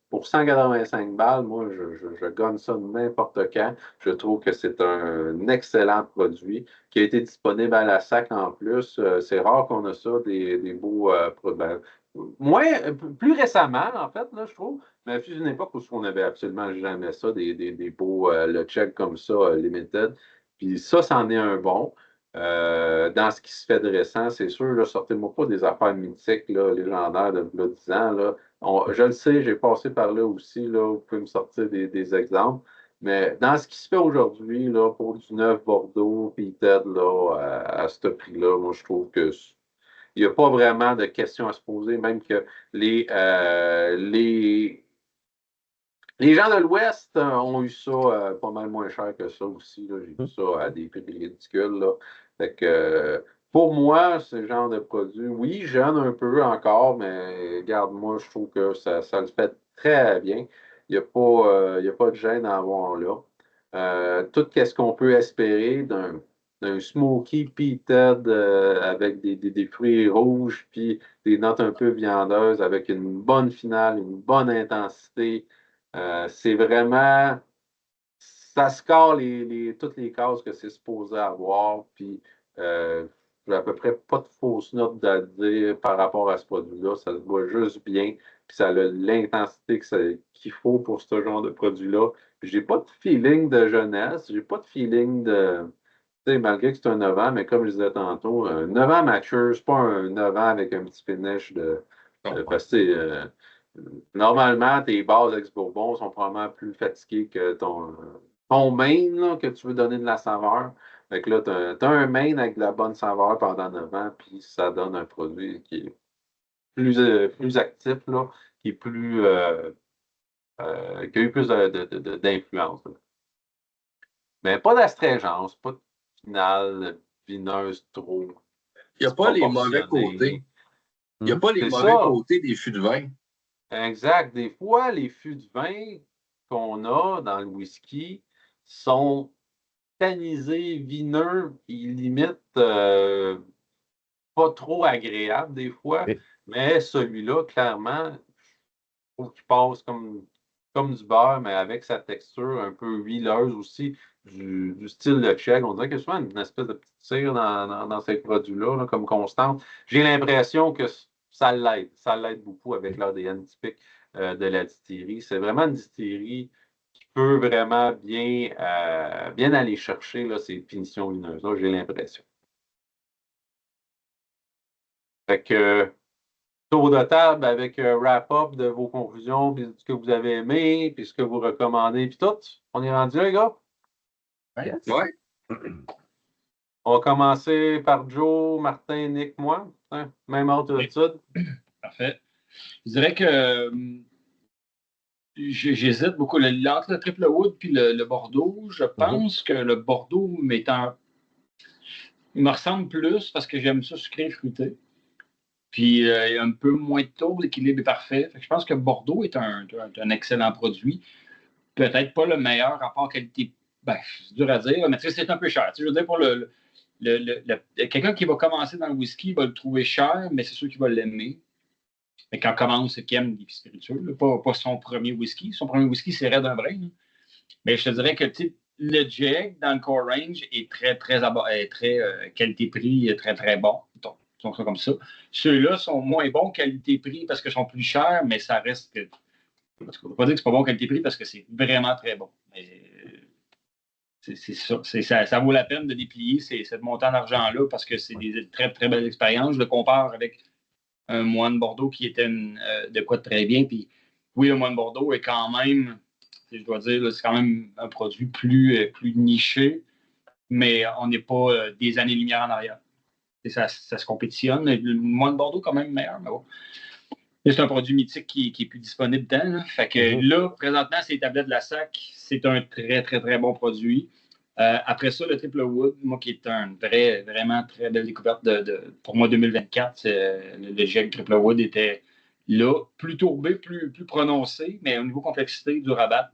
pour 185 balles, moi, je gagne ça n'importe quand. Je trouve que c'est un excellent produit qui a été disponible à la SAC en plus. C'est rare qu'on a ça, des beaux produits. Plus récemment, en fait, là, je trouve. Mais il fut une époque où on n'avait absolument jamais ça, des beaux le check comme ça, limited. Puis ça, c'en est un bon. Dans ce qui se fait de récent, c'est sûr, là, sortez-moi pas des affaires mythiques, là, légendaires de 10 ans. Là. Je le sais, j'ai passé par là aussi, là, vous pouvez me sortir des exemples. Mais dans ce qui se fait aujourd'hui, là, pour du neuf Bordeaux, Peated, là, à ce prix-là, moi, je trouve que il n'y a pas vraiment de questions à se poser, même que les gens de l'Ouest ont eu ça pas mal moins cher que ça aussi. J'ai vu ça à des prix ridicules. Là. Fait que, pour moi, ce genre de produit, oui, jeune un peu encore, mais regarde, moi, je trouve que ça le fait très bien. Il y a pas de gêne à avoir là. Tout ce qu'on peut espérer d'un smoky peated avec des fruits rouges, puis des notes un peu viandeuses, avec une bonne finale, une bonne intensité. C'est vraiment, ça score toutes les cases que c'est supposé avoir, puis j'ai à peu près pas de fausses notes à dire par rapport à ce produit-là. Ça se voit juste bien, puis ça a l'intensité qu'il faut pour ce genre de produit-là. J'ai pas de feeling de jeunesse, j'ai pas de feeling de. Tu sais, malgré que c'est un 9 ans, mais comme je disais tantôt, un 9 ans mature, c'est pas un 9 ans avec un petit finish parce que, normalement, tes bases ex-bourbon sont probablement plus fatiguées que ton main là, que tu veux donner de la saveur. Fait que là, tu as un main avec de la bonne saveur pendant 9 ans, puis ça donne un produit qui est plus actif, là, qui est qui a eu plus d'influence. Mais pas d'astringence, pas de finale vineuse trop. Il n'y a pas les mauvais côtés. Il n'y a pas les mauvais côtés des fûts de vin. Exact. Des fois, les fûts de vin qu'on a dans le whisky sont tanisé, vineux, puis limite pas trop agréable des fois. Oui. Mais celui-là, clairement, je trouve qu'il passe comme du beurre, mais avec sa texture un peu huileuse aussi, du style de Czech. On dirait qu'il y a souvent une espèce de petite cire dans ces produits-là, là, comme constante. J'ai l'impression que ça l'aide. Ça l'aide beaucoup avec l'ADN typique de la distillerie. C'est vraiment une distillerie qui peut vraiment bien aller chercher là, ces finitions lumineuses-là, j'ai l'impression. Fait que tour de table avec un wrap-up de vos conclusions, puis ce que vous avez aimé, puis ce que vous recommandez, puis tout. On est rendu là, les gars? Yes. Ouais. On va commencer par Joe, Martin, Nick, moi. Hein? Même ordre d'habitude. Parfait. Je dirais que j'hésite beaucoup. Entre le Triple Wood puis le Bordeaux, je pense que le Bordeaux il me ressemble plus parce que j'aime ça sucré et fruité. Puis il y a un peu moins de tour, l'équilibre est parfait. Fait que je pense que Bordeaux est un excellent produit. Peut-être pas le meilleur rapport qualité. Ben, c'est dur à dire, mais c'est un peu cher. Je veux dire, pour quelqu'un qui va commencer dans le whisky, il va le trouver cher, mais c'est sûr qu'il va l'aimer. Mais quand on commence, c'est qu'il aime les spiritueux, là, pas son premier whisky. Son premier whisky, c'est Red un brin. Là. Mais je te dirais que le Jag dans le core range est très qualité-prix, très, très bon. Donc, comme ça. Ceux-là sont moins bons qualité-prix parce qu'ils sont plus chers, mais ça reste que. Je ne peux pas dire que c'est pas bon qualité-prix parce que c'est vraiment très bon. Mais c'est ça. Ça vaut la peine de déplier ce montant d'argent-là parce que c'est des très, très belles expériences. Je le compare avec un moine Bordeaux qui était de quoi de très bien. Puis oui, le moine Bordeaux est quand même, je dois dire, c'est quand même un produit plus niché, mais on n'est pas des années-lumière en arrière. Et ça se compétitionne. Le moine Bordeaux, quand même meilleur, mais bon. C'est un produit mythique qui est plus disponible dedans. Là. Fait que là, présentement, c'est les tablettes de la SAC. C'est un très, très, très bon produit. Après ça, le Triple Wood, moi, qui est vraiment très belle découverte pour moi 2024, le gel Triple Wood était là, plus tourbé, plus prononcé, mais au niveau complexité, du rabat,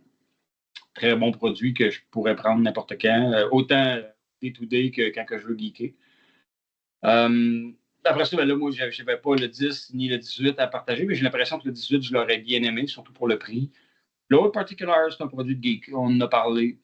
très bon produit que je pourrais prendre n'importe quand, autant day-to-day que quand que je veux geeker. Après ça, ben là, moi, je n'avais pas le 10 ni le 18 à partager, mais j'ai l'impression que le 18, je l'aurais bien aimé, surtout pour le prix. L'autre Particular, c'est un produit de geek. On en a parlé.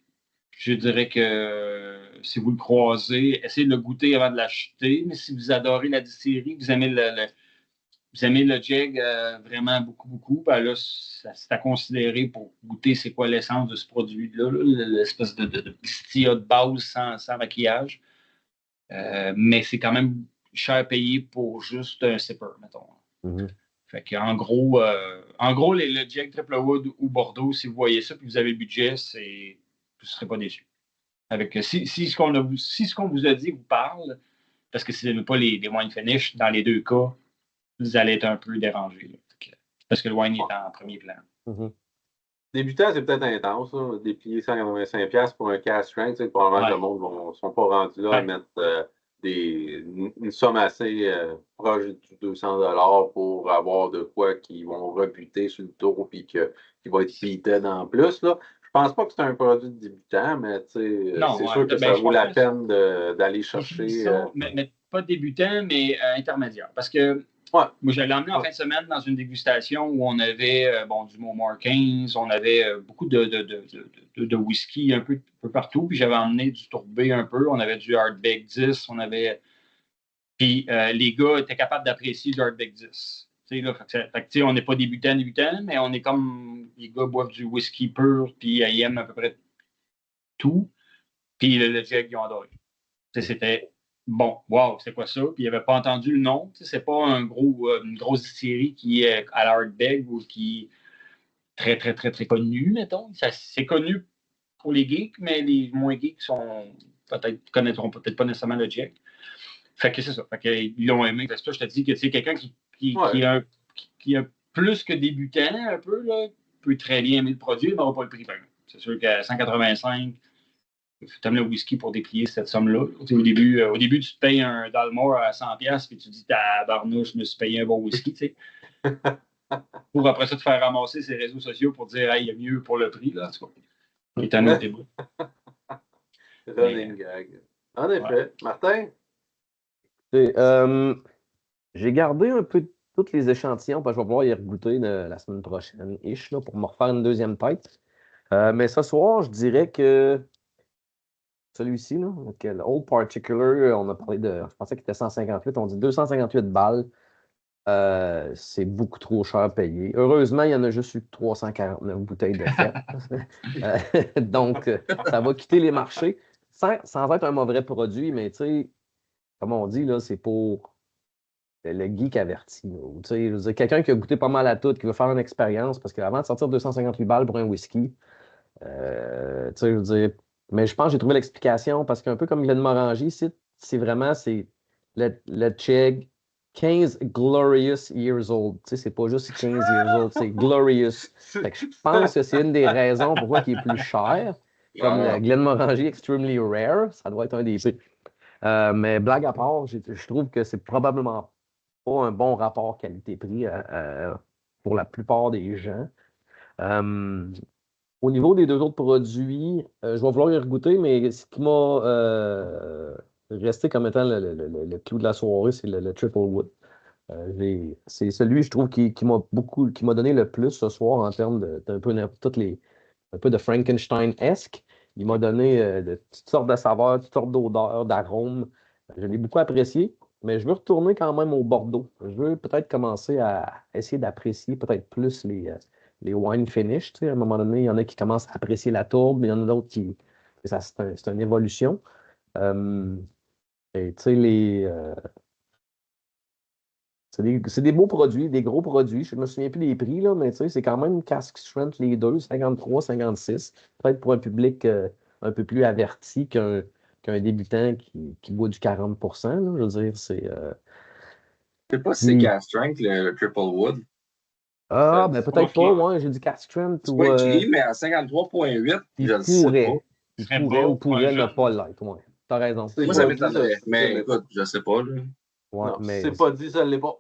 Je dirais que si vous le croisez, essayez de le goûter avant de l'acheter. Mais si vous adorez la distillerie, vous aimez le Jag vraiment beaucoup, beaucoup, ben là, c'est à considérer pour goûter c'est quoi l'essence de ce produit-là, l'espèce de distillat de base sans maquillage. Mais c'est quand même cher payé pour juste un sipper, mettons. Fait qu'en gros, le Jack Triple Wood ou Bordeaux, si vous voyez ça et vous avez le budget, vous ne serez pas déçus. Si ce qu'on vous a dit vous parle, parce que si vous n'aimez pas les wine finish, dans les deux cas, vous allez être un peu dérangé. Là. Parce que le wine est en premier plan. Débutant, c'est peut-être intense, là, déplier 185$ pour un cash strength. Probablement que le monde ne sont pas rendus là à mettre une somme assez proche du 200$ pour avoir de quoi qui vont rebuter sur le tour et qui va être heated en plus. Là. Je pense pas que c'est un produit de débutant, mais c'est sûr que ça vaut la peine d'aller chercher. Mais pas débutant, mais intermédiaire. Parce que moi, je l'ai emmené en fin de semaine dans une dégustation où on avait du Monmouth 15, on avait beaucoup de whisky un peu partout, puis j'avais emmené du tourbé un peu, on avait du Ardbeg 10, puis les gars étaient capables d'apprécier du Ardbeg 10. Là, on n'est pas débutant, mais on est comme les gars boivent du whisky pur, puis ils aiment à peu près tout, puis le Jag, ils ont adoré. C'était bon, wow, c'est quoi ça? Puis il n'avait pas entendu le nom. C'est pas une grosse distillerie qui est à l'Ardbeg ou qui est très, très, très, très connue, mettons. C'est connu pour les geeks, mais les moins geeks connaîtront peut-être pas nécessairement le Jack. Fait que c'est ça. Fait qu'ils l'ont aimé. Parce que je te dis que quelqu'un qui a plus que débutant un peu, là, peut très bien aimer le produit, mais n'aura pas le prix. C'est sûr qu'à 185$, tu aimes le whisky pour déplier cette somme-là. Au début, tu te payes un Dalmore à 100$ puis tu te dis, tabarnouche, je me suis payé un bon whisky, tu sais. Pour après ça te faire ramasser ses réseaux sociaux pour dire, hey, il y a mieux pour le prix, là, en tout cas. Il est à notre débat. Running gag. En effet. Martin? J'ai gardé un peu tous les échantillons, parce que je vais pouvoir y regoûter la semaine prochaine, là, pour me refaire une deuxième tête. Mais ce soir, je dirais que celui-ci, là, le Old Particular, on a parlé de. Je pensais qu'il était 158, on dit 258 balles. C'est beaucoup trop cher payé. Heureusement, il y en a juste eu 349 bouteilles de fait. Donc, ça va quitter les marchés sans être un mauvais produit, mais tu sais, comme on dit, là, c'est pour le geek averti. Je veux dire, quelqu'un qui a goûté pas mal à tout, qui veut faire une expérience, parce qu'avant de sortir 258 balles pour un whisky, je veux dire, mais je pense que j'ai trouvé l'explication, parce qu'un peu comme Glenmorangie, c'est vraiment le Chegg 15 glorious years old. C'est pas juste 15 years old, c'est glorious. Fait que je pense que c'est une des raisons pourquoi il est plus cher. Comme le Glenmorangie Extremely Rare, ça doit être un des prix. Mais blague à part, je trouve que c'est probablement pas un bon rapport qualité-prix pour la plupart des gens. Au niveau des deux autres produits, je vais vouloir y regoûter, mais ce qui m'a resté comme étant le clou de la soirée, c'est le Triple Wood. C'est celui, je trouve, qui m'a donné le plus ce soir en termes d'un peu un peu de Frankenstein-esque. Il m'a donné de toutes sortes de saveurs, toutes sortes d'odeurs, d'arômes. Je l'ai beaucoup apprécié, mais je veux retourner quand même au Bordeaux. Je veux peut-être commencer à essayer d'apprécier peut-être plus les wine finish. Tu sais, à un moment donné, il y en a qui commencent à apprécier la tourbe, mais il y en a d'autres qui. C'est une évolution. Et tu sais, c'est des beaux produits, des gros produits. Je ne me souviens plus des prix, là, mais tu sais, c'est quand même cask strength les deux, 53, 56. Peut-être pour un public un peu plus averti qu'un débutant qui boit du 40%. Là, je veux dire, c'est. Je sais pas si c'est cask strength, le Triple Wood. Ah, ben peut-être pas, ouais, j'ai du cask strength. C'est pas écrit, mais à 53,8, je ne sais pas. Il pourrait ou pourrait ne pas l'être, ouais. T'as raison. Moi, ça m'étonnerait. Mais écoute, je sais pas. Là. Ouais, non, mais c'est pas dit, ça ne l'est pas.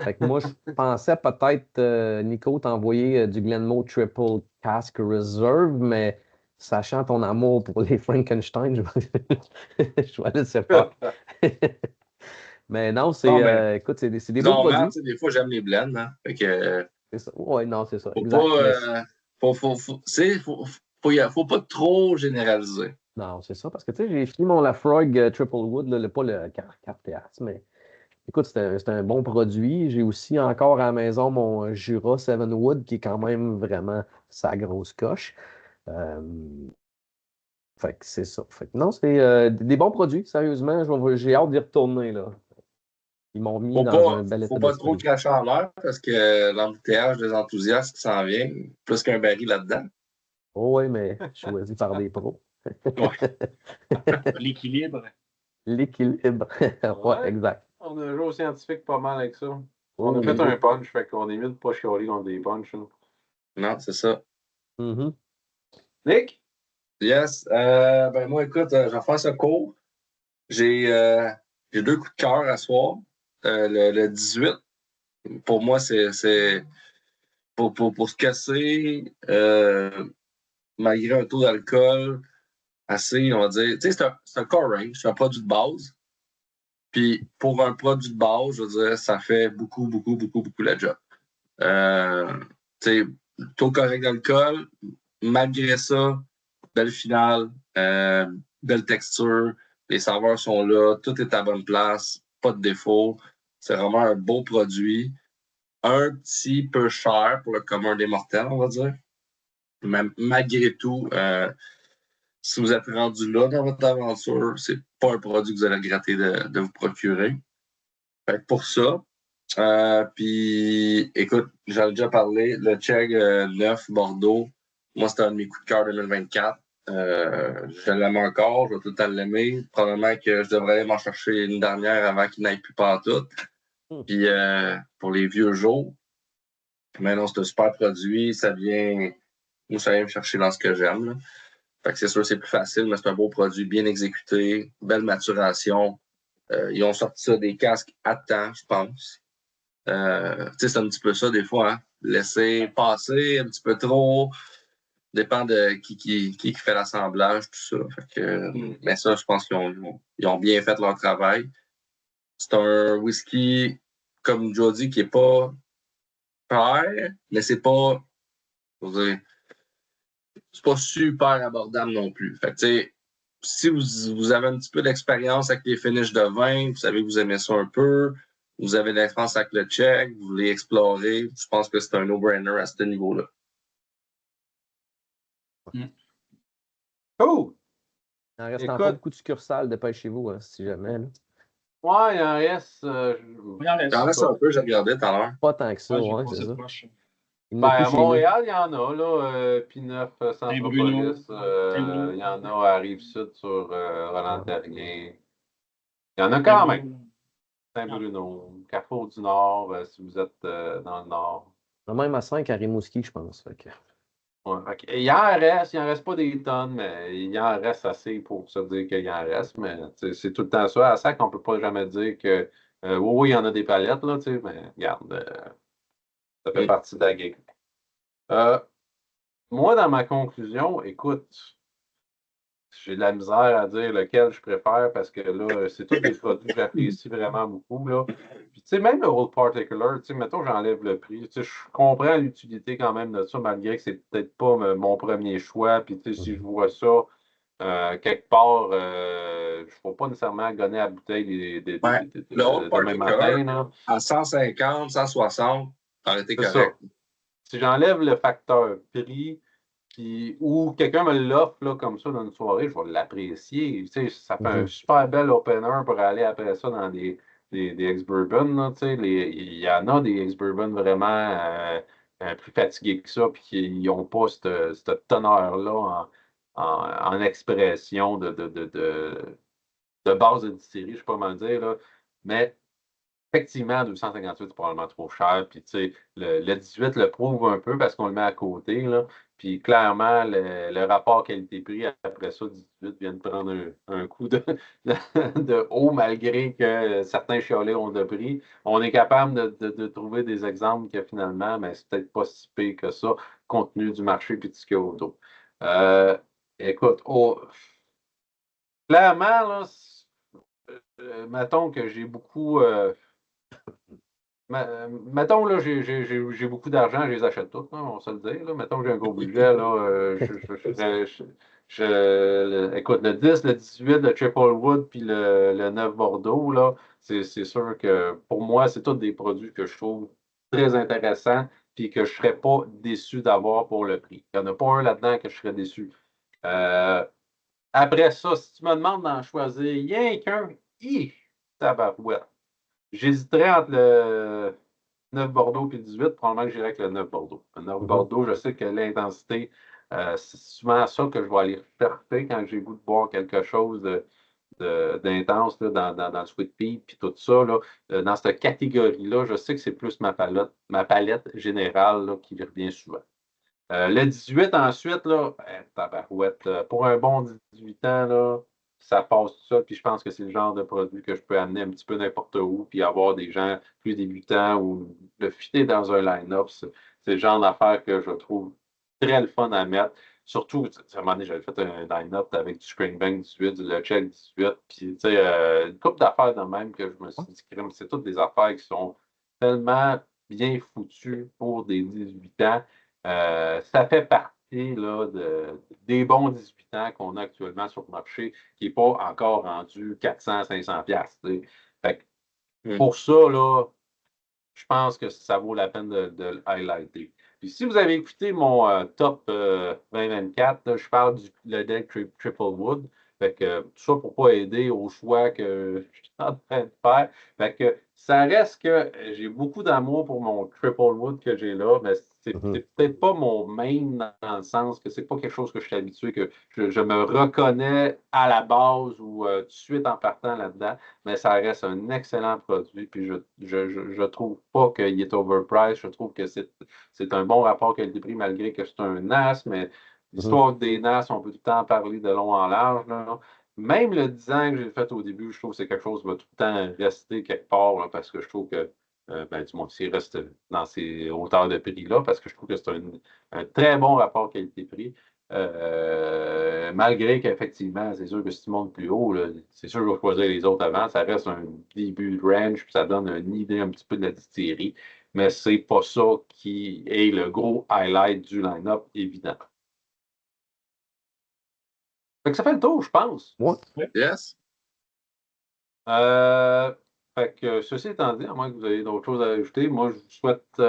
Fait que moi, je pensais peut-être, Nico, t'envoyer du Glenmoe Triple Cask Reserve, mais sachant ton amour pour les Frankenstein, je vais laisser faire. Mais non, écoute, c'est des beaux produits. Des fois, j'aime les blends. Hein. Fait que, c'est ça. Ouais, non, c'est ça. Faut pas trop généraliser. Non, c'est ça, parce que tu sais, j'ai fini mon Lafroig Triple Wood, là, pas le Carteas, mais écoute, c'est un bon produit. J'ai aussi encore à la maison mon Jura Seven Wood, qui est quand même vraiment sa grosse coche. Fait que c'est ça. Fait que non, c'est des bons produits, sérieusement. J'ai hâte d'y retourner, là. Ils m'ont mis dans un bel état. Faut pas trop cracher en l'air parce que l'embouteillage des enthousiastes s'en vient, plus qu'un baril là-dedans. Oh oui, mais choisi par des pros. L'équilibre. L'équilibre. Ouais, exact. On a joué au scientifique pas mal avec ça. On a fait un punch, fait qu'on est mieux de pas chialer dans des punchs. Hein. Non, c'est ça. Nick? Yes. Ben moi, écoute, je vais faire ça court. J'ai 2 coups de cœur à soir. Le 18, pour moi, c'est pour se casser, malgré un taux d'alcool assez, on va dire. Tu sais, c'est un core range, c'est un produit de base. Puis pour un produit de base, je veux dire, ça fait beaucoup la job. Tu sais, taux correct d'alcool, malgré ça, belle finale, belle texture, les saveurs sont là, tout est à bonne place, pas de défaut. C'est vraiment un beau produit. Un petit peu cher pour le commun des mortels, on va dire. Mais malgré tout, si vous êtes rendu là dans votre aventure, c'est pas un produit que vous allez regretter de vous procurer. Fait que pour ça, puis écoute, j'en ai déjà parlé, le Chegg 9 Bordeaux, moi c'était un de mes coups de cœur 2024. Je l'aime encore, je vais tout le temps l'aimer. Probablement que je devrais aller m'en chercher une dernière avant qu'il n'aille plus partout. Puis pour les vieux jours. Mais non, c'est un super produit, ça vient me chercher dans ce que j'aime. Là. Fait que c'est sûr c'est plus facile, mais c'est un beau produit, bien exécuté, belle maturation. Ils ont sorti ça des casques à temps, je pense. Tu sais, c'est un petit peu ça des fois, hein? Laisser passer un petit peu trop. dépend de qui fait l'assemblage, tout ça. Fait que, mais ça, je pense qu'ils ont bien fait leur travail. C'est un whisky, comme Joe dit, qui n'est pas cher, mais c'est pas super abordable non plus. Fait que, si vous avez un petit peu d'expérience avec les finishes de vin, vous savez que vous aimez ça un peu, vous avez de l'expérience avec le check, vous voulez explorer, je pense que c'est un no-brainer à ce niveau-là. Cool! Il en reste pas beaucoup de succursales, dépêchez-vous, hein, si jamais. Là. Ouais, il en reste. Il en reste un peu, j'ai regardé tout à l'heure. Pas tant que ça, ouais, c'est ça. À Montréal, il y en a, là. P9, Centropolis. Il y en a à Rive-Sud sur Roland-Terrien. Il y en a quand même. Saint-Bruno, Carrefour du Nord, si vous êtes dans le Nord. Même à 5 à Rimouski, je pense. Fait que... Ouais, okay. Il en reste pas des tonnes, mais il en reste assez pour se dire qu'il en reste. Mais c'est tout le temps ça. À ça qu'on ne peut pas jamais dire que oui, il y en a des palettes, là, mais regarde, ça fait partie de la game. Moi, dans ma conclusion, écoute, j'ai de la misère à dire lequel je préfère parce que là, c'est tous des produits que j'apprécie vraiment beaucoup. Là. Puis, tu sais, même le Old Particular, tu sais, mettons, j'enlève le prix. Tu sais, je comprends l'utilité quand même de ça, malgré que c'est peut-être pas mon premier choix. Puis, tu sais, si je vois ça quelque part, je ne vais pas nécessairement gonner à la bouteille demain matin. Là. À 150, 160, ça aurait été correct. Ça. Si j'enlève le facteur prix, ou quelqu'un me l'offre là, comme ça dans une soirée, je vais l'apprécier. Tu sais, ça fait un super bel opener pour aller après ça dans des ex-bourbon. Tu sais, il y en a des ex-bourbon vraiment plus fatigués que ça, puis qui n'ont pas cette teneur-là en expression de base de distillerie, je ne sais pas comment dire. Là. Mais effectivement, 258, c'est probablement trop cher. Puis, tu sais, le 18 le prouve un peu parce qu'on le met à côté. Là. Puis, clairement, le rapport qualité-prix, après ça, 18 vient de prendre un coup de haut, malgré que certains chiolets ont de prix. On est capable de trouver des exemples que finalement, mais c'est peut-être pas si pire que ça, compte tenu du marché et de ce qu'il y a autour. Écoute, clairement, là, mettons que j'ai beaucoup. Mettons, là, j'ai beaucoup d'argent, je les achète toutes, hein, on va se le dire. Là. Mettons que j'ai un gros budget, là, écoute, le 10, le 18, le Triple Wood, puis le 9 Bordeaux, là, c'est sûr que pour moi, c'est tous des produits que je trouve très intéressants, puis que je ne serais pas déçu d'avoir pour le prix. Il n'y en a pas un là-dedans que je serais déçu. Après ça, si tu me demandes d'en choisir rien qu'un, tabarouette. J'hésiterais entre le 9 Bordeaux et le 18. Probablement que j'irais avec le 9 Bordeaux. Le 9 Bordeaux, je sais que l'intensité, c'est souvent ça que je vais aller chercher quand j'ai le goût de boire quelque chose d'intense dans le sweet pea puis tout ça. Là, dans cette catégorie-là, je sais que c'est plus ma palette générale là, qui revient souvent. Le 18 ensuite, là, tabarouette, pour un bon 18 ans, là, ça passe tout ça, puis je pense que c'est le genre de produit que je peux amener un petit peu n'importe où, puis avoir des gens plus débutants ou le fitter dans un line-up. C'est le genre d'affaire que je trouve très le fun à mettre. Surtout, à un moment donné, j'avais fait un line-up avec du Springbank 18, du LeCheck 18, puis une couple d'affaires de même que je me suis dit, c'est toutes des affaires qui sont tellement bien foutues pour des 18 ans. Ça fait partie là, des bons 18 ans qu'on a actuellement sur le marché, qui n'est pas encore rendu 400-500$. Pour ça, là, je pense que ça vaut la peine de le highlighter. Puis si vous avez écouté mon top 2024, là, je parle du le deck Triple Wood. Tout ça pour ne pas aider au choix que je suis en train de faire. Ça reste que j'ai beaucoup d'amour pour mon Triple Wood que j'ai là, mais c'est peut-être pas mon main dans le sens que c'est pas quelque chose que je suis habitué, que je me reconnais à la base ou tout de suite en partant là-dedans, mais ça reste un excellent produit. Puis je trouve pas qu'il est overpriced. Je trouve que c'est un bon rapport qualité-prix malgré que c'est un NAS, mais l'histoire des NAS, on peut tout le temps en parler de long en large. Là. Même le design que j'ai fait au début, je trouve que c'est quelque chose qui va tout le temps rester quelque part là, parce que je trouve que du moins, s'il reste dans ces hauteurs de prix-là, parce que je trouve que c'est un très bon rapport qualité-prix. Malgré qu'effectivement, c'est sûr que si tu montes plus haut, là, c'est sûr que je vais choisir les autres avant. Ça reste un début de range, puis ça donne une idée un petit peu de la distillerie. Mais c'est pas ça qui est le gros highlight du line-up, évident. Fait que ça fait le tour, je pense. Ouais. Yes. Fait que ceci étant dit, à moins que vous ayez d'autres choses à ajouter, moi je vous souhaite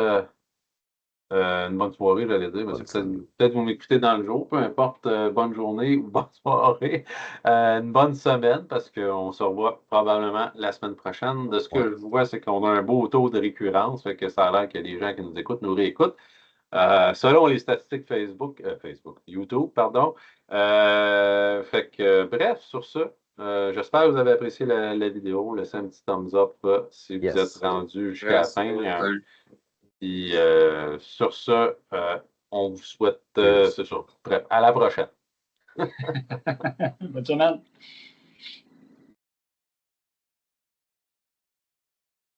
une bonne soirée, j'allais dire, mais c'est peut-être vous m'écoutez dans le jour, peu importe, bonne journée ou bonne soirée, une bonne semaine, parce qu'on se revoit probablement la semaine prochaine. De ce que je vois, c'est qu'on a un beau taux de récurrence, fait que ça a l'air que les gens qui nous écoutent nous réécoutent. Selon les statistiques YouTube, pardon. Fait que, bref, sur ce, j'espère que vous avez apprécié la vidéo. Laissez un petit thumbs up si vous êtes rendu jusqu'à la fin. Puis sur ce, on vous souhaite, c'est ça. Bref, à la prochaine. Bonne semaine.